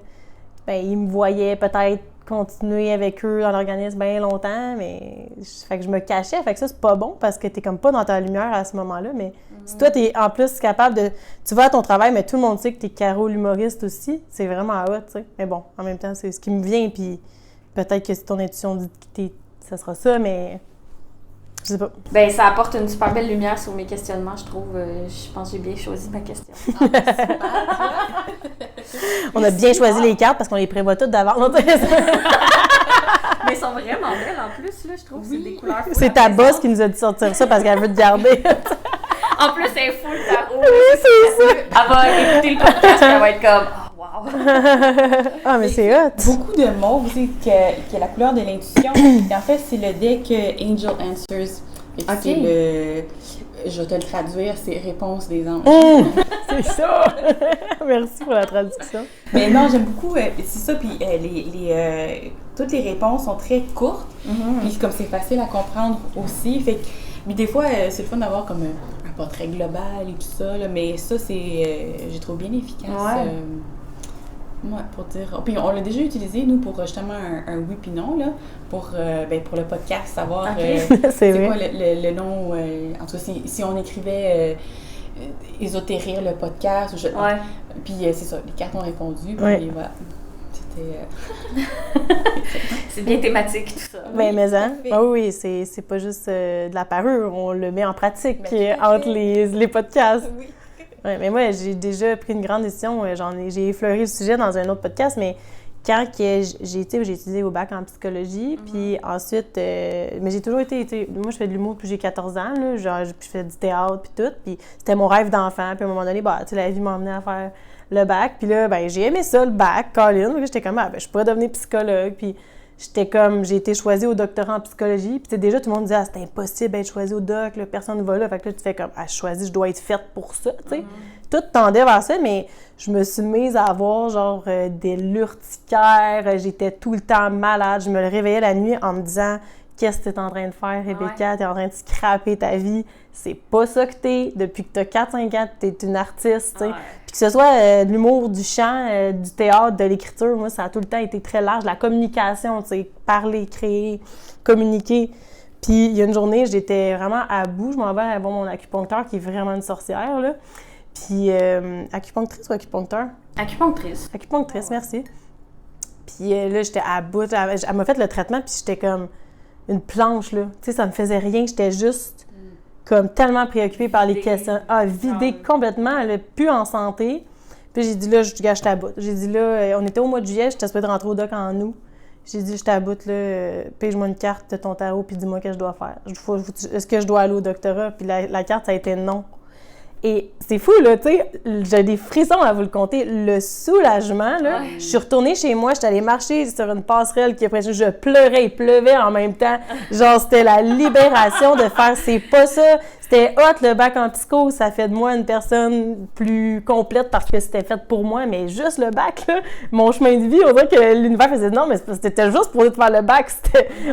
ben, ils me voyaient peut-être continuer avec eux dans l'organisme bien longtemps, mais fait que je me cachais, fait que ça c'est pas bon parce que t'es comme pas dans ta lumière à ce moment-là, mais si toi t'es en plus capable de, tu vas à ton travail mais tout le monde sait que t'es Caro l'humoriste aussi, c'est vraiment hot, tu sais, mais bon, en même temps c'est ce qui me vient, puis peut-être que si ton intuition dit que ça sera ça, mais je sais pas. Ben ça apporte une super belle lumière sur mes questionnements, je trouve. Je pense que j'ai bien choisi ma question. On a bien choisi les cartes parce qu'on les prévoit toutes d'avance. Mais elles sont vraiment belles en plus, là, je trouve. C'est des couleurs. C'est ta boss qui nous a dit sortir ça parce qu'elle veut te garder. En plus, elle est full tarot. Oui, c'est ça. Elle va écouter le podcast et elle va être comme « Oh, wow! » Ah, mais c'est hot. Beaucoup de mauve, c'est qui a la couleur de l'intuition. Et en fait, c'est le deck Angel Answers. Et c'est le... Je vais te le traduire, c'est Réponse des anges. C'est ça! Merci pour la traduction. Mais non, j'aime beaucoup, c'est ça, puis toutes les réponses sont très courtes, puis comme c'est facile à comprendre aussi, fait que, mais des fois, c'est le fun d'avoir comme un portrait global et tout ça, là, mais ça, j'ai trouvé bien efficace. Ouais, pour dire... Puis on l'a déjà utilisé, nous, pour justement un oui puis non, là, pour le podcast, savoir c'est quoi le nom, en tout cas, si on écrivait ésotérir le podcast, puis c'est ça, les cartes ont répondu, puis voilà. C'était... C'est bien thématique, tout ça. Ben, mais hein? Ah oui, c'est pas juste de la parure, on le met en pratique entre les podcasts. Oui. Ouais, mais moi, j'ai déjà pris une grande décision. J'ai effleuré le sujet dans un autre podcast, mais quand j'ai étudié au bac en psychologie, puis ensuite, mais j'ai toujours été, moi, je fais de l'humour depuis que j'ai 14 ans, là, genre, je fais du théâtre, puis tout, puis c'était mon rêve d'enfant, puis à un moment donné, la vie m'a emmené à faire le bac, puis là, j'ai aimé ça, le bac, Colin, j'étais comme, je pourrais devenir psychologue, puis j'ai été choisie au doctorat en psychologie, puis déjà, tout le monde disait, c'est impossible d'être choisie au doc, là, personne ne va là, fait que là, tu fais comme, je dois être faite pour ça, tu sais. Tout tendait vers ça, mais je me suis mise à avoir, genre, des l'urticaire, j'étais tout le temps malade, je me le réveillais la nuit en me disant, qu'est-ce que t'es en train de faire, Rebecca, t'es en train de scraper ta vie, c'est pas ça que t'es, depuis que t'as 4-5 ans, t'es une artiste, tu sais. Puis que ce soit de l'humour, du chant, du théâtre, de l'écriture, moi, ça a tout le temps été très large, la communication, tu sais, parler, créer, communiquer. Puis il y a une journée, j'étais vraiment à bout, je m'en vais voir mon acupuncteur, qui est vraiment une sorcière, là. Puis, acupunctrice ou acupuncteur? Acupunctrice. Acupunctrice, merci. Puis là, j'étais à bout. Elle m'a fait le traitement, puis j'étais comme une planche, là. Tu sais, ça me faisait rien. J'étais juste comme tellement préoccupée par les questions. Vidée complètement. Elle n'est plus en santé. Puis j'ai dit, là, je gâche ta bout. J'ai dit, là, on était au mois de juillet, j'étais supposée de rentrer au doc en août. J'ai dit, je t'aboute, là, paye-moi une carte de ton tarot, puis dis-moi qu'est-ce que je dois faire. Est-ce que je dois aller au doctorat? Puis la carte, ça a été non. Et c'est fou, là, tu sais, j'ai des frissons à vous le conter. Le soulagement, là, je suis retournée chez moi, j'étais allée marcher sur une passerelle qui après je pleurais, il pleuvait en même temps. Genre, c'était la libération de faire, c'est pas ça. C'était hot, le bac en psycho, ça fait de moi une personne plus complète parce que c'était fait pour moi, mais juste le bac, là, mon chemin de vie, on dirait que l'univers faisait non, mais c'était juste pour faire le bac.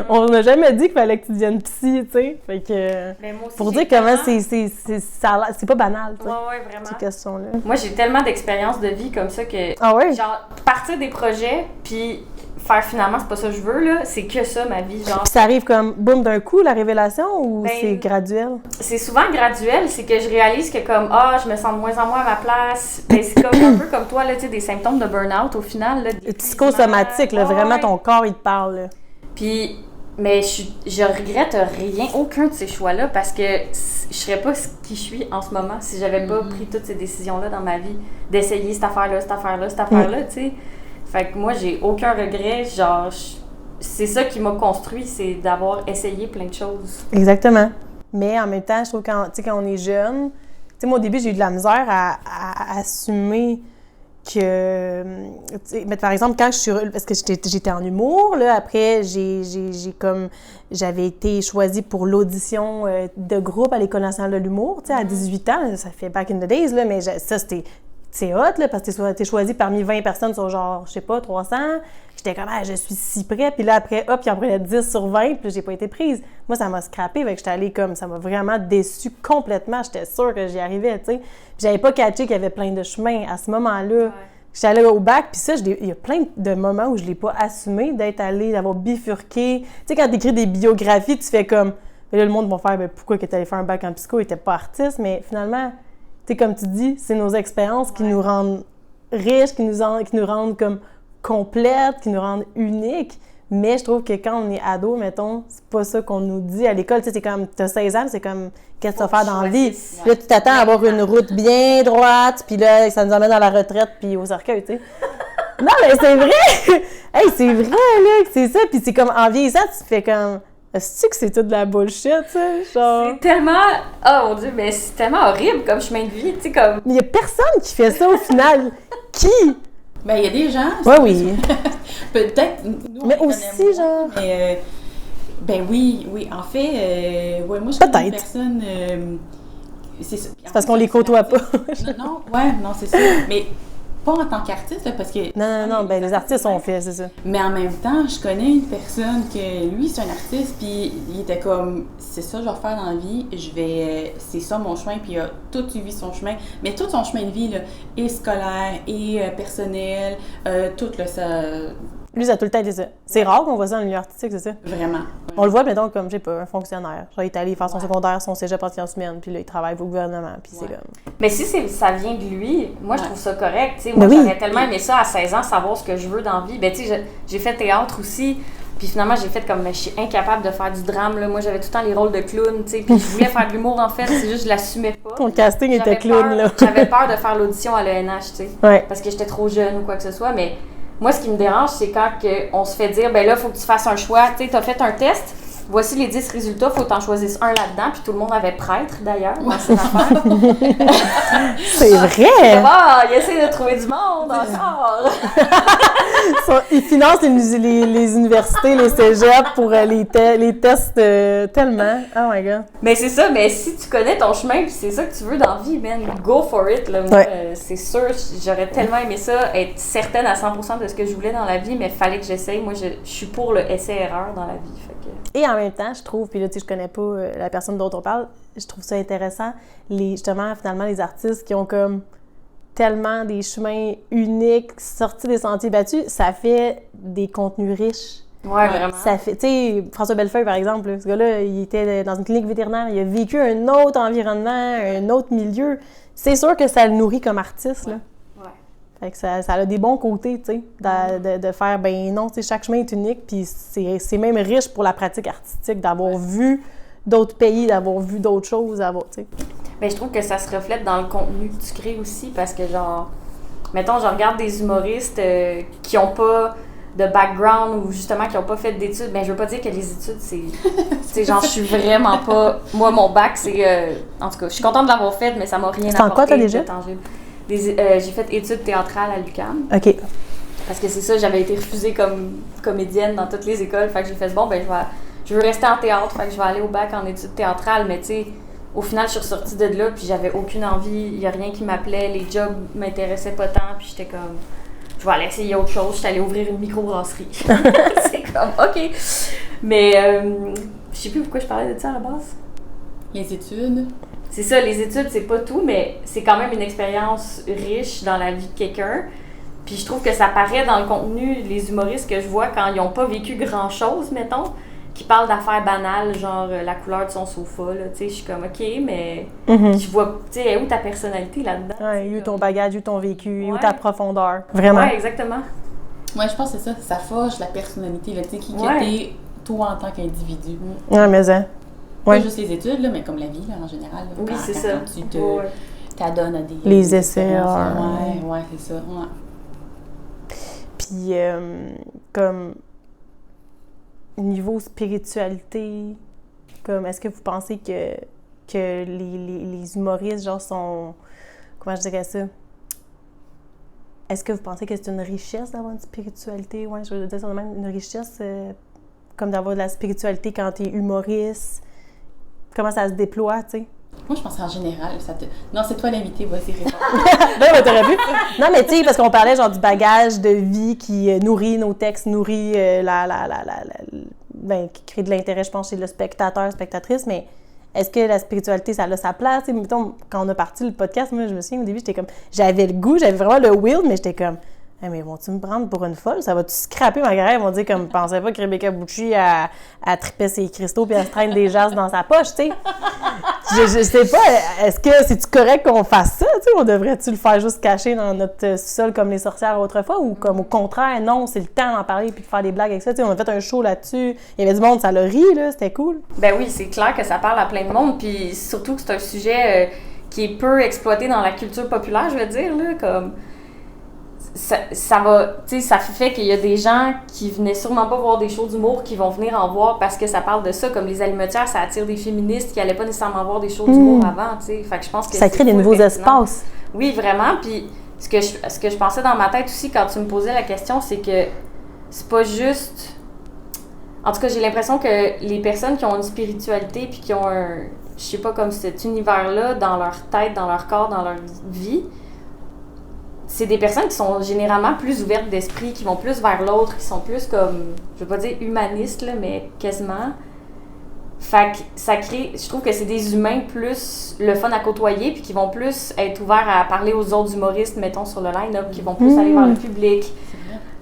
On n'a jamais dit qu'il fallait que tu deviennes psy, tu sais. Fait que, pour dire comment c'est pas banal, tu sais. Ouais, vraiment. Ces questions-là. Moi, j'ai tellement d'expériences de vie comme ça que, genre, partir des projets, puis faire finalement, c'est pas ça que je veux, là, c'est que ça, ma vie, genre. Puis ça arrive comme, boum, d'un coup, la révélation, ou c'est graduel? C'est souvent graduel, c'est que je réalise que comme, je me sens de moins en moins à ma place. Ben, c'est comme un peu comme toi, là, tu sais, des symptômes de burn-out, au final, là. Psychosomatique, là, vraiment, ton corps, il te parle, là. Puis, mais je regrette rien, aucun de ces choix-là, parce que je serais pas qui je suis en ce moment si j'avais pas pris toutes ces décisions-là dans ma vie, d'essayer cette affaire-là, tu sais. Fait que moi, j'ai aucun regret. Genre, c'est ça qui m'a construit, c'est d'avoir essayé plein de choses. Exactement. Mais en même temps, je trouve que quand on est jeune, tu sais, moi, au début, j'ai eu de la misère à assumer que, mais par exemple, quand je suis, parce que j'étais en humour, là, après, j'avais été choisie pour l'audition de groupe à l'École nationale de l'humour, tu sais, à 18 ans, ça fait back in the days, là, mais ça, c'est hot, là, parce que t'es choisi parmi 20 personnes sur genre, je sais pas, 300. J'étais comme, je suis si près, puis là, après, hop, il en prenait 10 sur 20, puis j'ai pas été prise. Moi, ça m'a scrappé, fait que j'étais allée comme, ça m'a vraiment déçue complètement. J'étais sûre que j'y arrivais, tu sais. Puis j'avais pas catché qu'il y avait plein de chemins à ce moment-là. Ouais. J'étais allée au bac, puis ça, il y a plein de moments où je l'ai pas assumé, d'être allée, d'avoir bifurqué. Tu sais, quand t'écris des biographies, tu fais comme, mais là, le monde va faire, pourquoi que t'es allé faire un bac en psycho, il était pas artiste, mais finalement, tu sais, comme tu dis, c'est nos expériences qui nous rendent riches, qui nous rendent comme complètes, qui nous rendent uniques. Mais je trouve que quand on est ado, mettons, c'est pas ça qu'on nous dit à l'école. Tu sais, c'est comme, t'as 16 ans, c'est comme, qu'est-ce que tu vas faire dans la vie? Puis là, tu t'attends à avoir une route bien droite, puis là, ça nous emmène dans la retraite, puis au cercueil, tu sais. Non, mais c'est vrai! Hey, c'est vrai, là, c'est ça. Puis c'est comme, en vieillissant, tu te fais comme, est-ce que c'est tout de la bullshit, ça? Genre... C'est tellement... Oh mon Dieu, mais c'est tellement horrible comme chemin de vie, tu sais, comme... Mais il y a personne qui fait ça, au final. Qui? Ben, il y a des gens... Ouais, oui. Peut-être... Nous, mais aussi, genre... Mais, ben oui, en fait, ouais, moi, je connais une personne... c'est parce qu'on les côtoie pas. non, c'est ça. Mais... Pas en tant qu'artiste, là, parce que... Non, ben les artistes ont fait, c'est ça. Mais en même temps, je connais une personne que, lui, c'est un artiste, puis il était comme, c'est ça que je vais faire dans la vie, c'est ça mon chemin, puis il a tout suivi son chemin. Mais tout son chemin de vie, là, et scolaire, et personnel, tout, là, ça... Lui, ça a tout le temps été ça. C'est rare qu'on voit ça dans le milieu artistique, c'est ça? Vraiment. On le voit, mettons, comme, je sais pas, un fonctionnaire. Genre, il est allé faire son secondaire, son cégep en sciences humaines, puis là, il travaille pour le gouvernement, puis c'est comme... Mais si ça vient de lui, moi, je trouve ça correct, tu sais. Moi, j'aurais tellement aimé ça à 16 ans, savoir ce que je veux dans la vie. Ben, tu sais, j'ai fait théâtre aussi, puis finalement, j'ai fait comme, mais je suis incapable de faire du drame, là. Moi, j'avais tout le temps les rôles de clown, tu sais, puis je voulais faire de l'humour, en fait, c'est juste, je l'assumais pas. Ton casting était clown, là. J'avais peur de faire l'audition à l'ENH, tu sais, parce que j'étais trop jeune ou quoi que ce soit, mais... Moi, ce qui me dérange, c'est quand on se fait dire, ben là, il faut que tu fasses un choix. Tu sais, tu as fait un test, voici les 10 résultats, il faut que tu en choisisses un là-dedans. Puis tout le monde avait prêtre, d'ailleurs, dans cette affaire. C'est vrai! Il essaie de trouver du monde encore! Ils financent les universités, les cégeps pour les tests tellement. Oh my God! Mais c'est ça, mais si tu connais ton chemin puis c'est ça que tu veux dans la vie, man, go for it. Là. Moi, c'est sûr, j'aurais tellement aimé ça, être certaine à 100% de ce que je voulais dans la vie, mais il fallait que j'essaye. Moi, je suis pour le essai-erreur dans la vie. Fait que... Et en même temps, je trouve, puis là, tu sais, je connais pas la personne dont on parle, je trouve ça intéressant, justement, finalement, les artistes qui ont comme tellement des chemins uniques, sortis des sentiers battus, ça fait des contenus riches. Ouais, vraiment. Ça fait, tu sais, François Bellefeuille, par exemple, là, ce gars-là, il était dans une clinique vétérinaire, il a vécu un autre environnement, un autre milieu. C'est sûr que ça le nourrit comme artiste, là. Ouais. Fait que ça a des bons côtés, tu sais, de faire, ben non, tu sais, chaque chemin est unique, puis c'est même riche pour la pratique artistique d'avoir vu d'autres pays, d'avoir vu d'autres choses, tu sais. Mais je trouve que ça se reflète dans le contenu que tu crées aussi, parce que, genre, mettons, je regarde des humoristes qui n'ont pas de background ou justement qui n'ont pas fait d'études. Mais je veux pas dire que les études, c'est genre, je suis vraiment pas... Moi, mon bac, c'est... en tout cas, je suis contente de l'avoir fait, mais ça m'a rien apporté. C'est en quoi, t'as déjà? Tangible. J'ai fait études théâtrales à l'UQAM. OK. Parce que c'est ça, j'avais été refusée comme comédienne dans toutes les écoles. Fait que j'ai fait, bon, ben je veux rester en théâtre, fait que je vais aller au bac en études théâtrales. Mais tu sais, au final, je suis ressortie de là, puis j'avais aucune envie. Il n'y a rien qui m'appelait. Les jobs m'intéressaient pas tant, puis j'étais comme... Je vais aller essayer autre chose. J'étais allée ouvrir une microbrasserie. C'est comme, OK. Mais je sais plus pourquoi je parlais de ça à la base. Les études. C'est ça, les études, c'est pas tout, mais c'est quand même une expérience riche dans la vie de quelqu'un. Puis je trouve que ça paraît dans le contenu, les humoristes que je vois quand ils n'ont pas vécu grand-chose, mettons, qui parlent d'affaires banales, genre la couleur de son sofa, là, tu sais, je suis comme, OK, mais je vois, tu sais, où ta personnalité là-dedans? Ouais, où ton bagage, où ton vécu, où ta profondeur. Vraiment. Ouais, exactement. Ouais, je pense que c'est ça, ça forge la personnalité, là, tu sais, qui t'es toi en tant qu'individu. Ouais, mais ça. Pas juste les études, là, mais comme la vie, là, en général. Là, oui, c'est ça. Quand tu t'adonnes à des... Les essais. Ouais, c'est ça, ouais. Puis Puis, comme, niveau spiritualité, comme, est-ce que vous pensez que les humoristes, genre, sont... Comment je dirais ça? Est-ce que vous pensez que c'est une richesse d'avoir une spiritualité? Ouais, je veux dire, c'est même une richesse, comme d'avoir de la spiritualité quand t'es humoriste. Comment ça se déploie, tu sais? Moi, je pense qu'en général, ça te... Non, c'est toi l'invité, vas-y, réponds. Non, mais t'aurais pu. Non, mais tu sais, parce qu'on parlait genre du bagage de vie qui nourrit nos textes, nourrit ben, qui crée de l'intérêt, je pense, chez le spectateur, spectatrice, mais est-ce que la spiritualité, ça a sa place? T'sais, mettons, quand on a parti le podcast, moi, je me souviens, au début, j'étais comme... J'avais le goût, j'avais vraiment le will, mais j'étais comme... Hey, mais vont-tu me prendre pour une folle? Ça va-tu scraper ma carrière? Ils vont dire comme, pensais pas que Rebecca Bucci a trippé ses cristaux puis elle se traîne des jasses dans sa poche, tu sais. Je sais pas, est-ce que c'est-tu correct qu'on fasse ça, tu sais? On devrait-tu le faire juste cacher dans notre sol comme les sorcières autrefois? Ou comme au contraire, non, c'est le temps d'en parler puis de faire des blagues avec ça, tu sais? On a fait un show là-dessus, il y avait du monde, ça l'a ri, là, c'était cool. Ben oui, c'est clair que ça parle à plein de monde, puis surtout que c'est un sujet qui est peu exploité dans la culture populaire, je veux dire, là, comme... Ça va, tu sais, ça fait qu'il y a des gens qui venaient sûrement pas voir des shows d'humour qui vont venir en voir parce que ça parle de ça, comme les alimentières, ça attire des féministes qui allaient pas nécessairement voir des shows d'humour avant, tu sais. Fait que je pense que ça crée des nouveaux espaces. Oui, vraiment. Puis ce que je pensais dans ma tête aussi quand tu me posais la question, c'est que c'est pas juste. En tout cas, j'ai l'impression que les personnes qui ont une spiritualité puis qui ont un, je sais pas, comme cet univers-là dans leur tête, dans leur corps, dans leur vie. C'est des personnes qui sont généralement plus ouvertes d'esprit, qui vont plus vers l'autre, qui sont plus comme, je veux pas dire humanistes, là, mais quasiment. Fait que ça crée, je trouve que c'est des humains plus le fun à côtoyer, puis qui vont plus être ouverts à parler aux autres humoristes, mettons, sur le line-up, qui vont plus aller vers le public.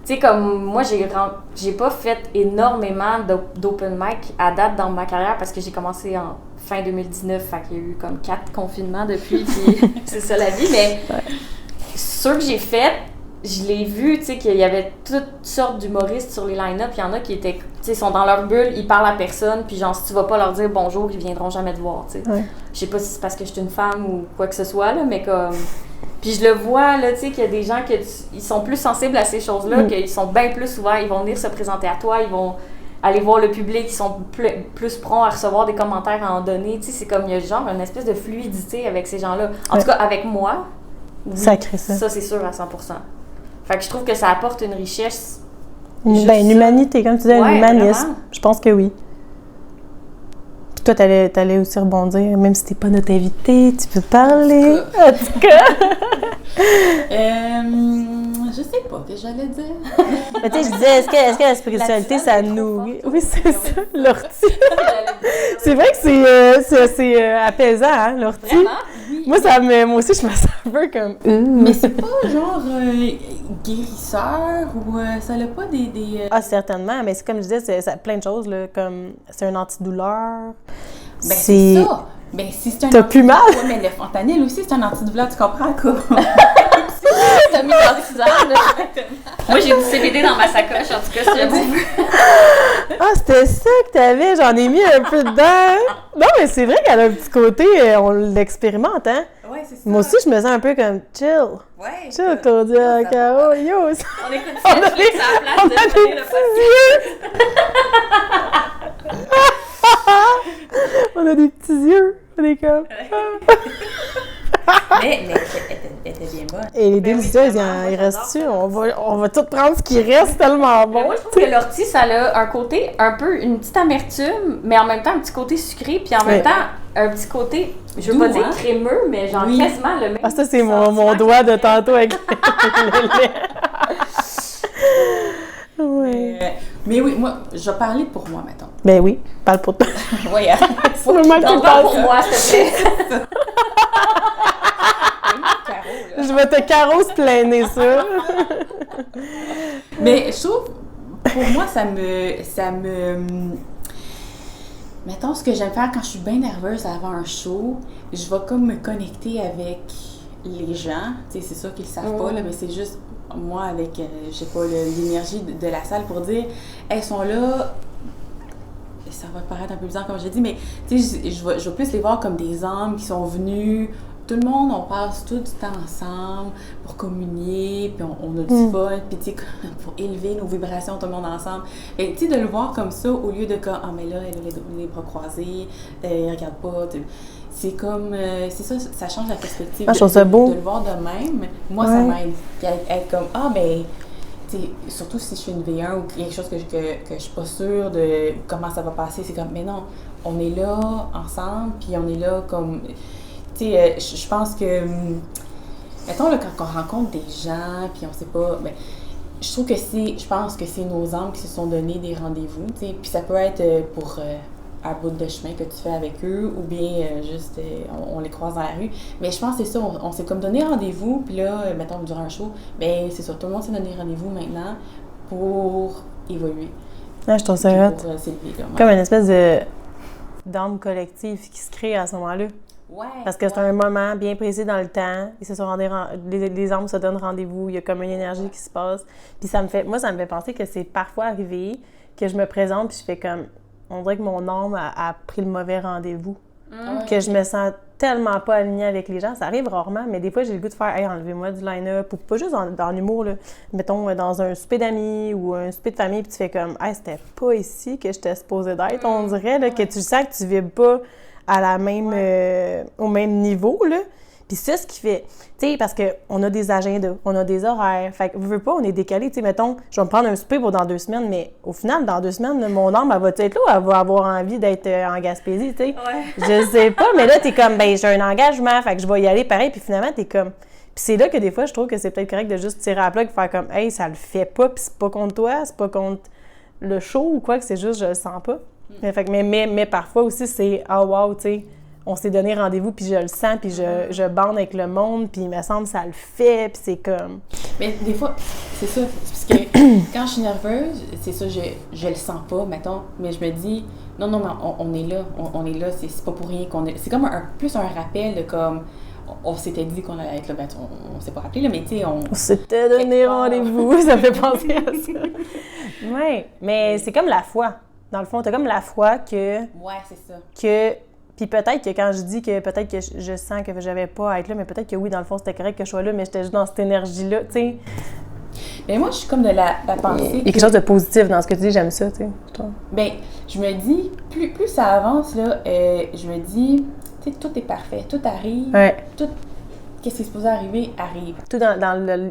Tu sais, comme moi, j'ai pas fait énormément d'open mic à date dans ma carrière parce que j'ai commencé en fin 2019, fait qu'il y a eu comme 4 confinements depuis, puis c'est ça la vie, mais... Ceux que j'ai fait, je l'ai vu, tu sais, qu'il y avait toutes sortes d'humoristes sur les line-up. Il y en a qui étaient, tu sais, sont dans leur bulle, ils parlent à personne, puis genre, si tu vas pas leur dire bonjour, ils viendront jamais te voir, tu sais. Ouais. Je sais pas si c'est parce que je suis une femme ou quoi que ce soit, là, mais comme... Puis je le vois, là, tu sais, qu'il y a des gens ils sont plus sensibles à ces choses-là, qu'ils sont bien plus ouverts, ils vont venir se présenter à toi, ils vont aller voir le public, ils sont plus prompts à recevoir des commentaires à en donner, tu sais, c'est comme, il y a genre une espèce de fluidité avec ces gens-là. En tout cas, avec moi... Oui, ça crée ça. Ça, c'est sûr à 100%. Fait que je trouve que ça apporte une richesse. Une humanité, comme tu disais, un humanisme. Vraiment. Je pense que oui. Puis toi, t'allais aussi rebondir, même si t'es pas notre invité, tu peux parler. En tout cas. Je sais pas ce que j'allais dire. Mais tu sais, je disais, est-ce que la spiritualité, ça nourrit? Oui, c'est ça, l'ortie. C'est vrai que c'est apaisant, hein, l'ortie. Vraiment? Oui. Moi aussi, je me sens un peu comme... Mais c'est pas genre guérisseur ou ça n'a pas des... Ah, certainement, mais c'est comme je disais, c'est plein de choses, là, comme c'est un antidouleur. Ben c'est ça! Ben si c'est un T'as plus mal? Oui, mais le fentanyl aussi, c'est un antidouleur, tu comprends quoi? T'as mis dans le tisane, là. Moi, j'ai du CBD dans ma sacoche, en tout cas, si j'avoue. Ah, c'était ça que t'avais, j'en ai mis un peu dedans. Non, mais c'est vrai qu'elle a un petit côté, on l'expérimente, hein? Ouais, c'est ça. Moi aussi, je me sens un peu comme chill. Ouais. Chill, Claudia, Caro, yo. On écoute Netflix à la place de finir le podcast. On a des petits yeux. On est comme... mais elle était bien bonne. Et les délicieuses, il reste-tu? On va tout prendre ce qui reste tellement bon. Moi, je trouve que l'ortie, ça a un côté un peu, une petite amertume, mais en même temps un petit côté sucré, puis en même temps un petit côté, je veux pas dire crémeux, mais genre quasiment le même. Ah, ça, c'est mon doigt de tantôt avec le lait. Oui. Mais oui, moi, je vais parler pour moi, mettons. Ben oui, parle pour toi. Oui, faut que tu parles pour moi, s'il te plaît. Je vais te carose-plainer ça. Mais je trouve, pour moi, ça me... Mettons, ce que j'aime faire quand je suis bien nerveuse avant un show, je vais comme me connecter avec les gens. Tu sais, c'est sûr qu'ils le savent pas, là, mais c'est juste moi avec, je sais pas, l'énergie de la salle pour dire, elles sont là... Ça va paraître un peu bizarre comme je l'ai dit, mais tu sais, je vais plus les voir comme des âmes qui sont venues, tout le monde, on passe tout du temps ensemble pour communier, puis on a du fun, puis tu sais, pour élever nos vibrations, tout le monde ensemble. Et tu sais, de le voir comme ça, au lieu de comme, ah, mais là, elle a les bras croisés, regarde pas, c'est comme, c'est ça change la perspective. Je trouve ça beau. De le voir de même, moi, ça m'aide. Puis être comme, ah, ben, tu sais, surtout si je suis une V1 ou quelque chose que je suis pas sûre de comment ça va passer, c'est comme, mais non, on est là ensemble, puis on est là comme, tu sais, je pense que, mettons, là, quand on rencontre des gens, puis on sait pas, ben, je pense que c'est nos âmes qui se sont donné des rendez-vous, tu sais, puis ça peut être pour un bout de chemin que tu fais avec eux, ou bien juste, on les croise dans la rue. Mais je pense que c'est ça, on s'est comme donné rendez-vous, puis là, mettons, durant un show, ben c'est ça, tout le monde s'est donné rendez-vous maintenant pour évoluer. Ah, je trouve ça hot. Pour s'élever, là. Comme une espèce d'âme collective qui se crée à ce moment-là. Ouais. Parce que c'est un moment bien précis dans le temps. Ils se sont les âmes se donnent rendez-vous. Il y a comme une énergie qui se passe. Puis ça me fait penser que c'est parfois arrivé que je me présente puis je fais comme... On dirait que mon âme a pris le mauvais rendez-vous. Que je me sens tellement pas alignée avec les gens. Ça arrive rarement, mais des fois, j'ai le goût de faire « Hey, enlevez-moi du line-up » ou pas juste dans l'humour, là. Mettons, dans un souper d'amis ou un souper de famille, puis tu fais comme « Hey, c'était pas ici que j'étais supposée d'être. » On dirait là, que tu sens que tu vibres pas à la même, au même niveau, là. Puis c'est ce qui fait, tu sais, parce qu'on a des agendas, on a des horaires. Fait que, veux pas, on est décalé. Tu sais, mettons, je vais me prendre un souper pour dans 2 semaines, mais au final, dans 2 semaines, mon âme, elle va être là ou elle va avoir envie d'être en Gaspésie, tu sais? Ouais. Je sais pas, mais là, t'es comme, ben j'ai un engagement, fait que je vais y aller pareil. Puis finalement, t'es comme... Puis c'est là que des fois, je trouve que c'est peut-être correct de juste tirer à la plug et faire comme, hey, ça le fait pas, puis c'est pas contre toi, c'est pas contre le show ou quoi, que c'est juste, je le sens pas. Mais parfois aussi, c'est, ah, wow, tu sais. On s'est donné rendez-vous, puis je le sens, puis je bande avec le monde, puis il me semble que ça le fait, puis c'est comme... Mais des fois, c'est ça, parce que quand je suis nerveuse, c'est ça, je le sens pas, mettons, mais je me dis, non, mais on est là, on est là, c'est pas pour rien qu'on est... C'est comme plus un rappel de comme... On s'était dit qu'on allait être là, ben, on s'est pas rappelé, là, mais tu sais, on s'était donné rendez-vous, ça fait penser à ça. Oui, mais c'est comme la foi. Dans le fond, t'as comme la foi que... Ouais, c'est ça. Puis peut-être que quand je dis que peut-être que je sens que j'avais pas à être là, mais peut-être que oui, dans le fond, c'était correct que je sois là, mais j'étais juste dans cette énergie-là, tu sais. Mais moi, je suis comme de la pensée... Il y a quelque chose de positif dans ce que tu dis, j'aime ça, tu sais. Bien, je me dis, plus ça avance, là, je me dis, tu sais, tout est parfait, tout arrive, tout... Qu'est-ce qui est supposé arriver, arrive. Tout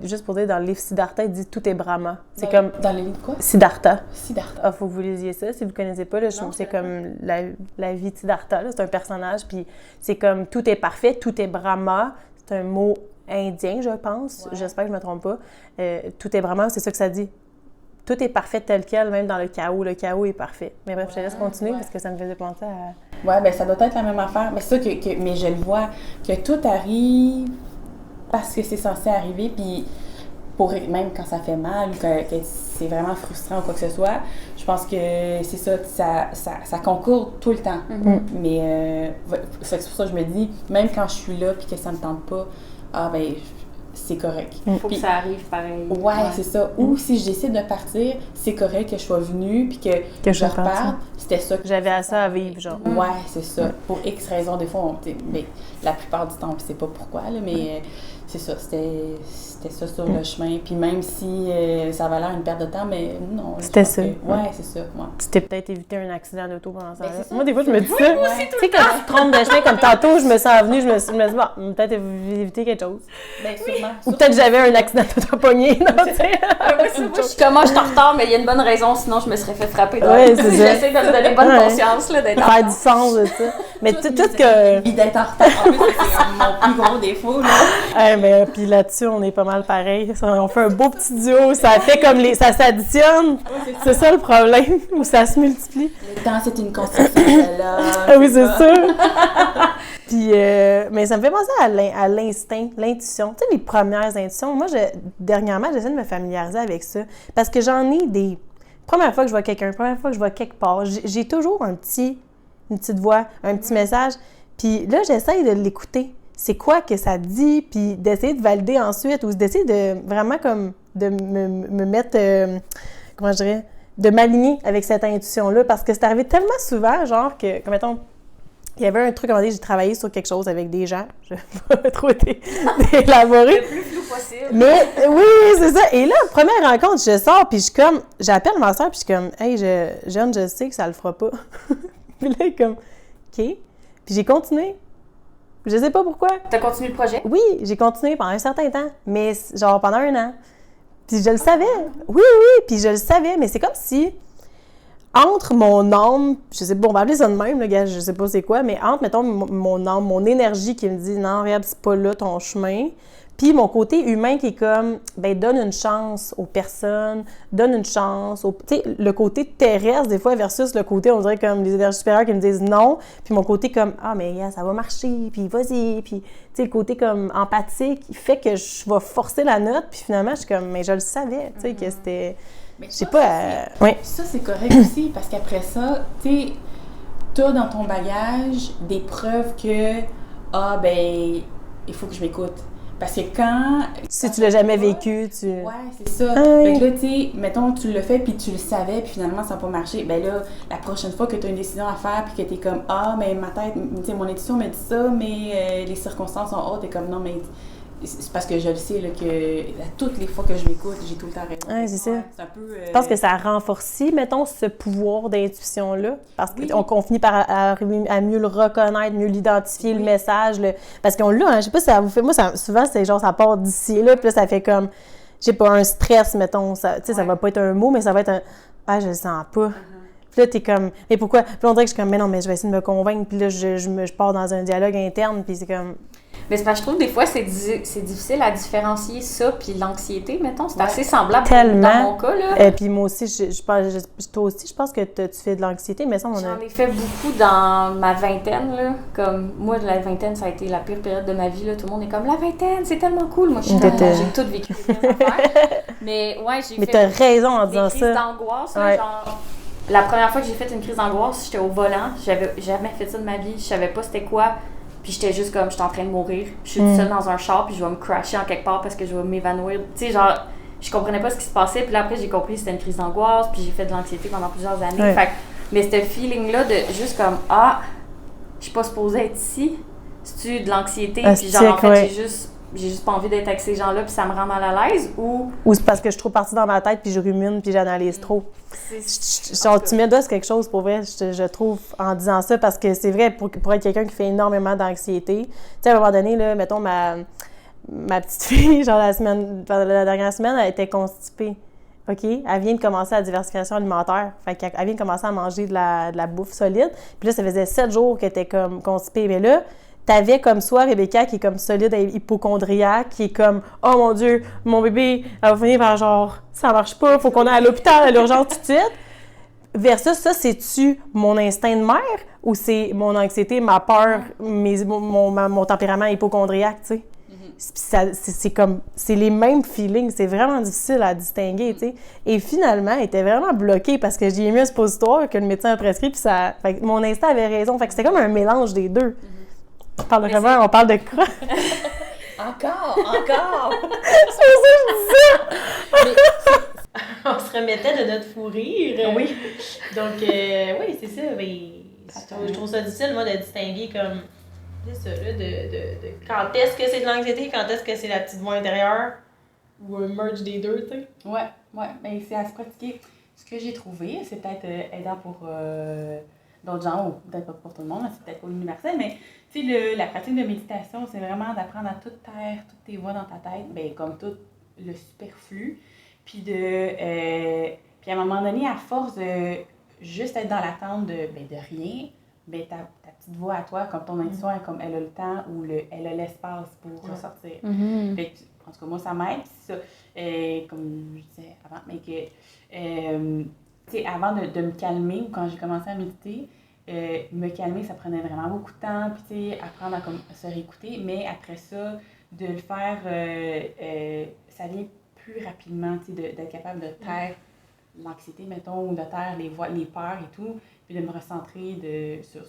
juste pour dire, dans le livre Siddhartha, il dit « tout est Brahma ». C'est comme... Dans le livre quoi? Siddhartha. Siddhartha. Ah, faut que vous lisiez ça, si vous ne connaissez pas. Là, c'est comme la vie de Siddhartha, là, c'est un personnage, puis c'est comme « tout est parfait, tout est Brahma ». C'est un mot indien, je pense. Ouais. J'espère que je ne me trompe pas. Tout est Brahma, c'est ça que ça dit. Tout est parfait tel quel, même dans le chaos. Le chaos est parfait. Mais bref, je te laisse continuer parce que ça me faisait penser à... Oui, bien, ça doit être la même affaire. Mais c'est ça mais je le vois, que tout arrive parce que c'est censé arriver, puis même quand ça fait mal ou que c'est vraiment frustrant ou quoi que ce soit, je pense que c'est ça concourt tout le temps. Mm-hmm. Mais c'est pour ça que je me dis, même quand je suis là puis que ça me tente pas, c'est correct. Il faut que ça arrive pareil. Ouais, c'est ça. Ou si je décide de partir, c'est correct que je sois venue puis que je reparte. C'était ça que j'avais ça à vivre, genre. Ouais, c'est ça. Pour X raisons, des fois, mais la plupart du temps, je sais pas pourquoi, là, mais c'est ça. C'était ça sur le chemin. Puis même si ça avait l'air une perte de temps, mais non. C'était ça. Ouais, c'est ça. Ouais. Tu t'es peut-être évité un accident d'auto pendant ça. Moi, des fois, je me dis ça. Tu sais, quand tu te trompes de chemin, comme tantôt, je me sens venue, je me dis, bon, peut-être éviter quelque chose. Ben, sûrement. Ou peut-être j'avais un accident d'auto pogné. Moi, je suis comme, je suis en retard, mais il y a une bonne raison, sinon je me serais fait frapper. Ouais, c'est ça. J'essaie de me donner bonne conscience là, d'être en retard. Faire du sens de ça. Mais tout ce que... Puis d'être en retard, en plus, c'est mon plus gros défaut, là. Mais puis là-dessus, on est pas mal pareil. On fait un beau petit duo, ça fait comme ça s'additionne. C'est ça le problème, où ça se multiplie. Le temps, c'est une construction de l'homme. Ah oui, c'est sûr. Puis, mais ça me fait penser à l'instinct, l'intuition. Tu sais, les premières intuitions. Moi, dernièrement, j'essaie de me familiariser avec ça. Parce que j'en ai des... Première fois que je vois quelqu'un, première fois que je vois quelque part, j'ai toujours une petite voix, un petit message. Puis là, j'essaie de l'écouter. C'est quoi que ça dit, puis d'essayer de valider ensuite, ou d'essayer de vraiment comme de me mettre, comment je dirais, de m'aligner avec cette intuition-là, parce que c'est arrivé tellement souvent, genre que, comme mettons, Il y avait un truc, à un moment donné, j'ai travaillé sur quelque chose avec des gens. Je vais pas trop élaborer. Le plus flou possible. Mais oui, c'est ça. Et là, première rencontre, je sors, puis j'appelle ma soeur, puis je suis comme, hey, Jeanne, je sais que ça le fera pas. Puis là, elle est comme, OK. Puis j'ai continué. Je sais pas pourquoi. T'as continué le projet? Oui, j'ai continué pendant un certain temps, mais genre pendant 1 an. Puis je le savais. Oui, puis je le savais, mais c'est comme si, entre mon âme, je sais pas, on va appeler ça de même, le gars, je sais pas c'est quoi, mais entre, mettons, mon âme, mon énergie qui me dit, non, regarde, c'est pas là ton chemin, puis mon côté humain qui est comme, ben donne une chance aux personnes, donne une chance, tu sais, le côté terrestre des fois versus le côté, on dirait comme les énergies supérieures qui me disent non, puis mon côté comme, ah, mais yeah, ça va marcher, puis vas-y, puis tu sais, le côté comme empathique, il fait que je vais forcer la note, puis finalement, je suis comme, mais je le savais, tu sais, que c'était, je sais pas, ouais. Ça, c'est correct aussi, parce qu'après ça, tu sais, t'as dans ton bagage des preuves que, ah, ben, il faut que je m'écoute. Parce que quand... Si tu l'as jamais vécu, tu... Ouais, c'est ça. Fait que là, tu sais, mettons, tu l'as fait, puis tu le savais, puis finalement, ça n'a pas marché. Ben là, la prochaine fois que tu as une décision à faire, puis que tu es comme, ah, mais ma tête, tu sais, mon intuition me dit ça, mais les circonstances sont hautes, t'es comme, non, mais c'est parce que je le sais, là, que toutes les fois que je m'écoute, j'ai tout le temps raison. Ouais, c'est ça. C'est un peu... Je pense que ça renforce, mettons, ce pouvoir d'intuition-là, parce qu'on finit par arriver à mieux le reconnaître, mieux l'identifier, le message, parce qu'on l'a, hein, je sais pas si ça vous fait... Moi, souvent, c'est genre, ça part d'ici, là, puis là, ça fait comme, je sais pas, un stress, mettons, tu sais, ça va pas être un mot, mais ça va être un... Ah, je le sens pas. Puis là, t'es comme, mais pourquoi? Puis là, on dirait que je suis comme, mais non, mais je vais essayer de me convaincre, puis là, je pars dans un dialogue interne, puis c'est comme... Mais c'est parce que je trouve que des fois, c'est difficile à différencier ça puis l'anxiété, mettons. C'est assez semblable Tellement. Dans mon cas, là. Et puis moi aussi, toi aussi, je pense que tu fais de l'anxiété, mais ça, J'en ai fait beaucoup dans ma vingtaine, là. Comme, moi, la vingtaine, ça a été la pire période de ma vie, là. Tout le monde est comme, la vingtaine, c'est tellement cool. Moi, j'ai tout vécu les mêmes affaires. Mais ouais, mais t'as raison en disant ça. Des crises d'angoisse, là, genre... La première fois que j'ai fait une crise d'angoisse, j'étais au volant. J'avais jamais fait ça de ma vie. Je savais pas c'était quoi. Puis j'étais juste comme, j'étais en train de mourir. Je suis toute seule dans un char, puis je vais me crasher en quelque part parce que je vais m'évanouir. Tu sais, genre, je comprenais pas ce qui se passait. Puis là, après, j'ai compris que c'était une crise d'angoisse, puis j'ai fait de l'anxiété pendant plusieurs années. Fait que, mais ce feeling-là de juste comme, ah, je suis pas supposée être ici. C'est-tu de l'anxiété? Puis genre, en fait, j'ai juste pas envie d'être avec ces gens-là, puis ça me rend mal à l'aise, ou c'est parce que je suis trop partie dans ma tête, puis je rumine, puis j'analyse trop. Tu m'aides quelque chose, pour vrai, je trouve, en disant ça, parce que c'est vrai, pour être quelqu'un qui fait énormément d'anxiété, tu sais, à un moment donné, là, mettons, ma petite fille, genre la dernière semaine, elle était constipée. OK? Elle vient de commencer la diversification alimentaire. Fait qu'elle vient de commencer à manger de la bouffe solide. Puis là, ça faisait 7 jours qu'elle était comme constipée. Mais là, t'avais comme soi Rebecca qui est comme solide et hypochondriaque, qui est comme « Oh mon Dieu, mon bébé, elle va finir par genre « Ça marche pas, faut qu'on aille à l'hôpital, à l'urgence tout de suite. » Versus ça, c'est-tu mon instinct de mère ou c'est mon anxiété, ma peur, mon tempérament hypochondriaque, tu sais? C'est les mêmes feelings, c'est vraiment difficile à distinguer, tu sais. Et finalement, elle était vraiment bloquée parce que j'ai mis un suppositoire que le médecin a prescrit, puis ça... Fait que mon instinct avait raison. Fait que c'était comme un mélange des deux. On parle de on parle de quoi? Encore! C'est ça que je disais! On se remettait de notre fou rire. Oui. Donc, oui, c'est ça. Mais je trouve ça difficile, moi, de distinguer comme... C'est ça, là, de quand est-ce que c'est de l'anxiété, quand est-ce que c'est la petite voix intérieure, ou un merge des deux, tu sais. Ouais, mais c'est à se pratiquer. Ce que j'ai trouvé, c'est peut-être aidant pour d'autres gens, ou peut-être pas pour tout le monde, c'est peut-être pas universel, mais tu sais, la pratique de méditation, c'est vraiment d'apprendre à tout taire, toutes tes voix dans ta tête, ben comme tout le superflu, puis puis à un moment donné, à force de juste être dans l'attente de rien, ben ta petite voix à toi, comme ton intuition, elle a le temps ou elle a l'espace pour ressortir. Fait que, en tout cas, moi, ça m'aide. C'est ça, comme je disais avant, mais que, tu sais, avant de me calmer ou quand j'ai commencé à méditer, me calmer, ça prenait vraiment beaucoup de temps, puis tu sais, apprendre à se réécouter, mais après ça, de le faire, ça vient plus rapidement, tu sais, d'être capable de taire l'anxiété, mettons, ou de taire les peurs et tout, puis de me recentrer sur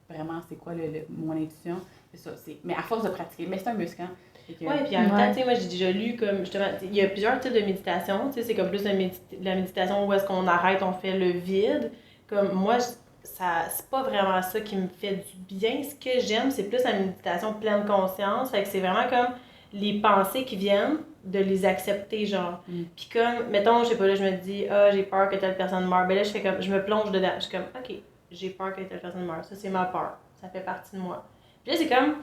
vraiment c'est quoi mon intuition. C'est ça, mais à force de pratiquer. Mais c'est un muscle, hein. Oui, puis en même temps, tu sais, moi j'ai déjà lu comme justement, il y a plusieurs types de méditation, tu sais, c'est comme plus la méditation où est-ce qu'on arrête, on fait le vide. Comme moi, c'est pas vraiment ça qui me fait du bien. Ce que j'aime, c'est plus la méditation pleine conscience. Fait que c'est vraiment comme les pensées qui viennent, de les accepter, genre. Puis comme, mettons, je sais pas, là, je me dis, j'ai peur que telle personne meure. Ben là, je me plonge dedans. Je suis comme, OK, j'ai peur que telle personne meure. Ça, c'est ma peur. Ça fait partie de moi. Puis là, c'est comme,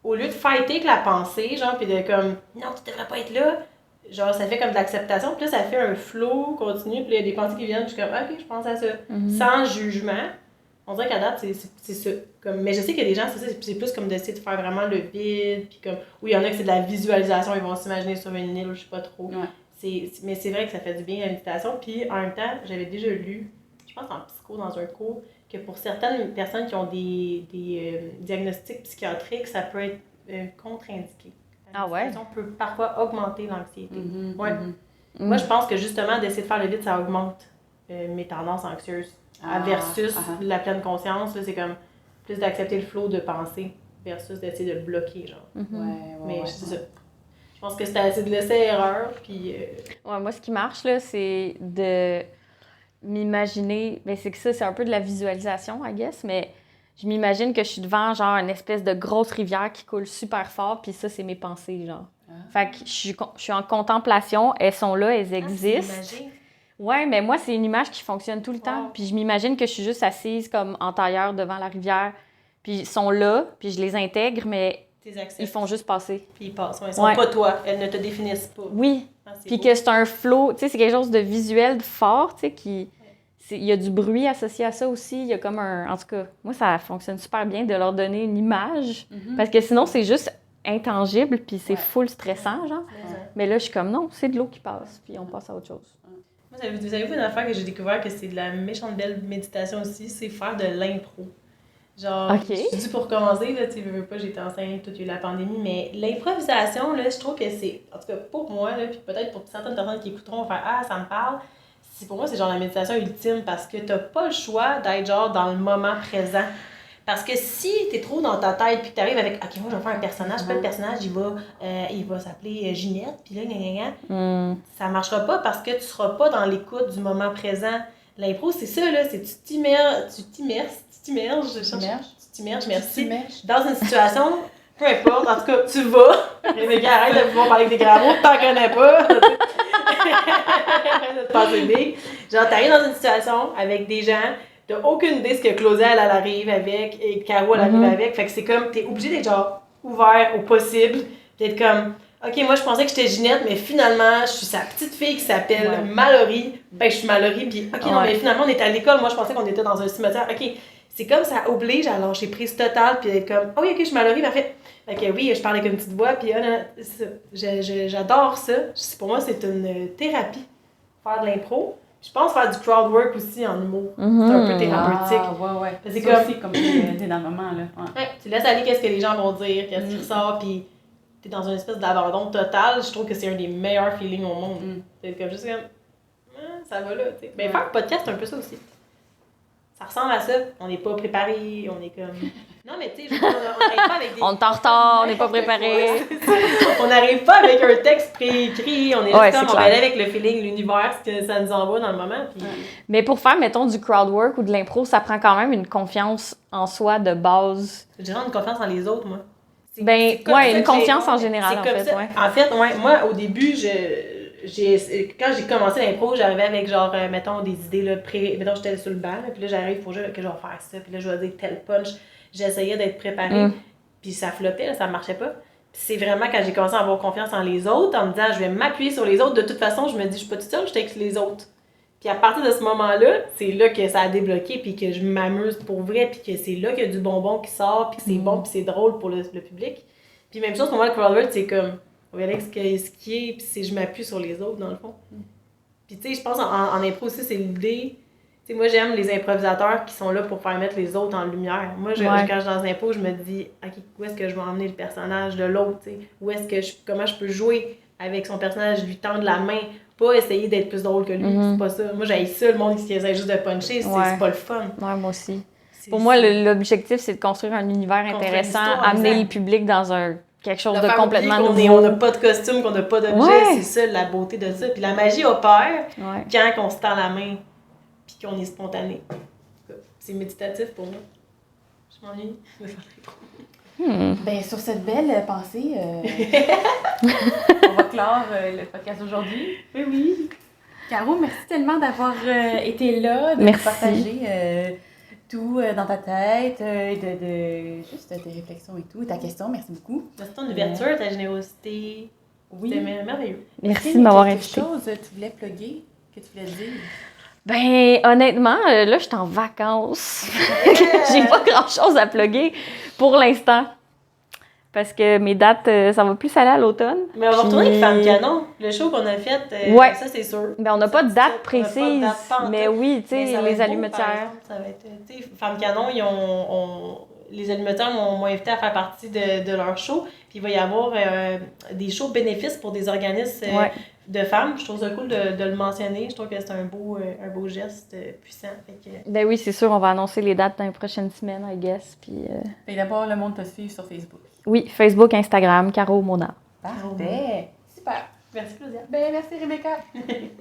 au lieu de fighter avec la pensée, genre, puis de comme, non, tu devrais pas être là, genre, ça fait comme de l'acceptation. Puis là, ça fait un flow continu. Puis là, il y a des pensées qui viennent. Puis je suis comme, OK, je pense à ça. Sans jugement. On dirait qu'à date, c'est ça. Comme, mais je sais qu'il y a des gens, c'est plus comme d'essayer de faire vraiment le vide. Puis comme, oui, il y en a que c'est de la visualisation, ils vont s'imaginer sur une île, je sais pas trop. Ouais. Mais c'est vrai que ça fait du bien la méditation. Puis en même temps, j'avais déjà lu, je pense en psycho, dans un cours, que pour certaines personnes qui ont des diagnostics psychiatriques, ça peut être contre-indiqué. Ah ouais? Ça peut parfois augmenter l'anxiété. Moi, je pense que justement, d'essayer de faire le vide, ça augmente mes tendances anxieuses. Versus la pleine conscience, là, c'est comme plus d'accepter le flow de pensée versus d'essayer de bloquer, genre. Mais c'est ça. Je pense que c'est de laisser erreur, puis... Ouais, moi, ce qui marche, là, c'est de m'imaginer... Ben, c'est que ça, c'est un peu de la visualisation, I guess, mais je m'imagine que je suis devant, genre, une espèce de grosse rivière qui coule super fort, puis ça, c'est mes pensées, genre. Fait que je suis en contemplation, elles sont là, elles existent. C'est magique. Ouais, mais moi, c'est une image qui fonctionne tout le temps. Puis je m'imagine que je suis juste assise comme en tailleur devant la rivière. Puis ils sont là, puis je les intègre, mais ils font juste passer. Puis ils passent. Ils sont pas toi. Elles ne te définissent pas. Oui. Puis que c'est un flow, tu sais, c'est quelque chose de visuel, de fort, tu sais, qui... Il y a du bruit associé à ça aussi. Il y a comme un... En tout cas, moi, ça fonctionne super bien de leur donner une image. Parce que sinon, c'est juste intangible, puis c'est full stressant, genre. Mais là, je suis comme, non, c'est de l'eau qui passe, puis on passe à autre chose. Vous savez, une affaire que j'ai découvert que c'est de la méchante belle méditation aussi, c'est faire de l'impro. Genre, je dis pour commencer, là, tu veux pas, j'étais enceinte, tout, il y a eu la pandémie, mais l'improvisation, là, je trouve que c'est, en tout cas pour moi, là, puis peut-être pour certaines personnes qui écouteront, vont faire « Ah, ça me parle », pour moi, c'est genre la méditation ultime parce que t'as pas le choix d'être genre dans le moment présent. Parce que si t'es trop dans ta tête puis que t'arrives avec « Ok, moi je vais faire un personnage, le personnage il va s'appeler Ginette, puis là, ça marchera pas parce que tu seras pas dans l'écoute du moment présent. L'impro, c'est ça, là, c'est tu t'immerges, merci, dans une situation, peu importe, en tout cas, tu vas. Rebecca, arrête de pouvoir parler avec des grands mots, t'en connais pas. Arrête de te passer big. Genre, t'arrives dans une situation avec des gens, t'as aucune idée ce que Claudia, elle arrive avec, et Caro, elle arrive avec. Fait que c'est comme, t'es obligé d'être genre ouvert au possible, d'être comme, OK, moi, je pensais que j'étais Ginette, mais finalement, je suis sa petite fille qui s'appelle Mallory. Ben, je suis Mallory, puis OK, non, mais finalement, on est à l'école. Moi, je pensais qu'on était dans un cimetière. OK, c'est comme ça oblige à lâcher prise totale, puis d'être comme, oh, OK, je suis Mallory, parfait. Fait que oui, je parle avec une petite voix, puis j'adore ça. Pour moi, c'est une thérapie, faire de l'impro. Je pense faire du crowd work aussi en humour. C'est un peu thérapeutique. C'est comme t'es dans le moment, là. Tu laisses aller qu'est-ce que les gens vont dire, qu'est-ce qui ressort, puis t'es dans une espèce d'abandon total. Je trouve que c'est un des meilleurs feelings au monde. C'est comme juste comme, ça va là, tu sais. Ben, faire un podcast, c'est un peu ça aussi. Ça ressemble à ça. On n'est pas préparé, on est comme... Non, mais tu sais, on n'arrive pas avec des... On est en retard, on n'est pas préparé. On n'arrive pas avec un texte préécrit, on est juste comme, on va aller avec le feeling, l'univers, ce que ça nous envoie dans le moment. Puis... Mais pour faire, mettons, du crowd work ou de l'impro, ça prend quand même une confiance en soi de base. Je dirais une confiance en les autres, moi. Une confiance en général, en fait. Ouais. En fait, moi, au début, quand j'ai commencé l'impro, j'arrivais avec genre, mettons, des idées, là, mettons, j'étais sur le banc, là, puis là, j'arrive, il faut que je vais faire ça, puis là, je vais dire tel punch. J'essayais d'être préparée, puis ça floppait, là, ça marchait pas. Puis c'est vraiment quand j'ai commencé à avoir confiance en les autres, en me disant, je vais m'appuyer sur les autres. De toute façon, je me dis, je suis pas toute seule, je suis avec les autres. Puis à partir de ce moment-là, c'est là que ça a débloqué, puis que je m'amuse pour vrai, puis que c'est là qu'il y a du bonbon qui sort, puis que c'est bon, puis c'est drôle pour le public. Puis même chose pour moi, le crowdwork, c'est comme, on va aller avec ce qui est, puis c'est je m'appuie sur les autres, dans le fond. Puis tu sais, je pense en impro aussi, c'est l'idée... Tu sais, moi, j'aime les improvisateurs qui sont là pour faire mettre les autres en lumière. Moi, quand je suis dans un impro, je me dis, OK, où est-ce que je vais emmener le personnage de l'autre, tu sais? Comment je peux jouer avec son personnage, lui tendre la main, pas essayer d'être plus drôle que lui. C'est pas ça. Moi, j'haïs ça, le monde qui essaie juste de puncher, c'est pas le fun. Ouais, moi aussi. Pour moi, l'objectif, c'est de construire un univers intéressant, amener le public dans quelque chose de complètement nouveau. On n'a pas de costume, qu'on n'a pas d'objet, c'est ça la beauté de ça. Puis la magie opère quand on se tend la main, puis qu'on est spontané. c'est méditatif pour moi. Je m'ennuie de faire Ben, sur cette belle pensée, on va clore le podcast d'aujourd'hui. Oui. Caro, merci tellement d'avoir été là, de nous Merci. partager tout dans ta tête, juste tes réflexions et tout, ta question. Merci beaucoup. Merci ton ouverture, ta générosité. Oui. C'était merveilleux. Merci de m'avoir Quelque invité. chose que tu voulais plugger, que tu voulais dire? Ben, honnêtement, là, je suis en vacances. J'ai pas grand-chose à plugger pour l'instant. Parce que mes dates, ça va plus aller à l'automne. Mais on va retourner avec Femme Canon. Le show qu'on a fait, Ouais. ça c'est sûr. Ben, on n'a pas de Ça, date on n'a pas de précise. date, pas en Mais tout. oui, tu Mais sais, ça va les être beau, par animateurs. exemple. Ça va être, tu sais, Femme Canon, les animateurs m'ont invité à faire partie de leur show. Puis il va y avoir des shows bénéfices pour des organismes Ouais. de femmes. Je trouve ça cool de le mentionner. Je trouve que c'est un beau geste puissant. Fait que, Ben oui, c'est sûr, on va annoncer les dates dans les prochaines semaines, I guess. Puis, Et d'abord, le monde te suit sur Facebook. oui, Facebook, Instagram, Caro Mona. Parfait. Super. merci Claudia. Ben, merci Rebecca.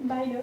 Bye là.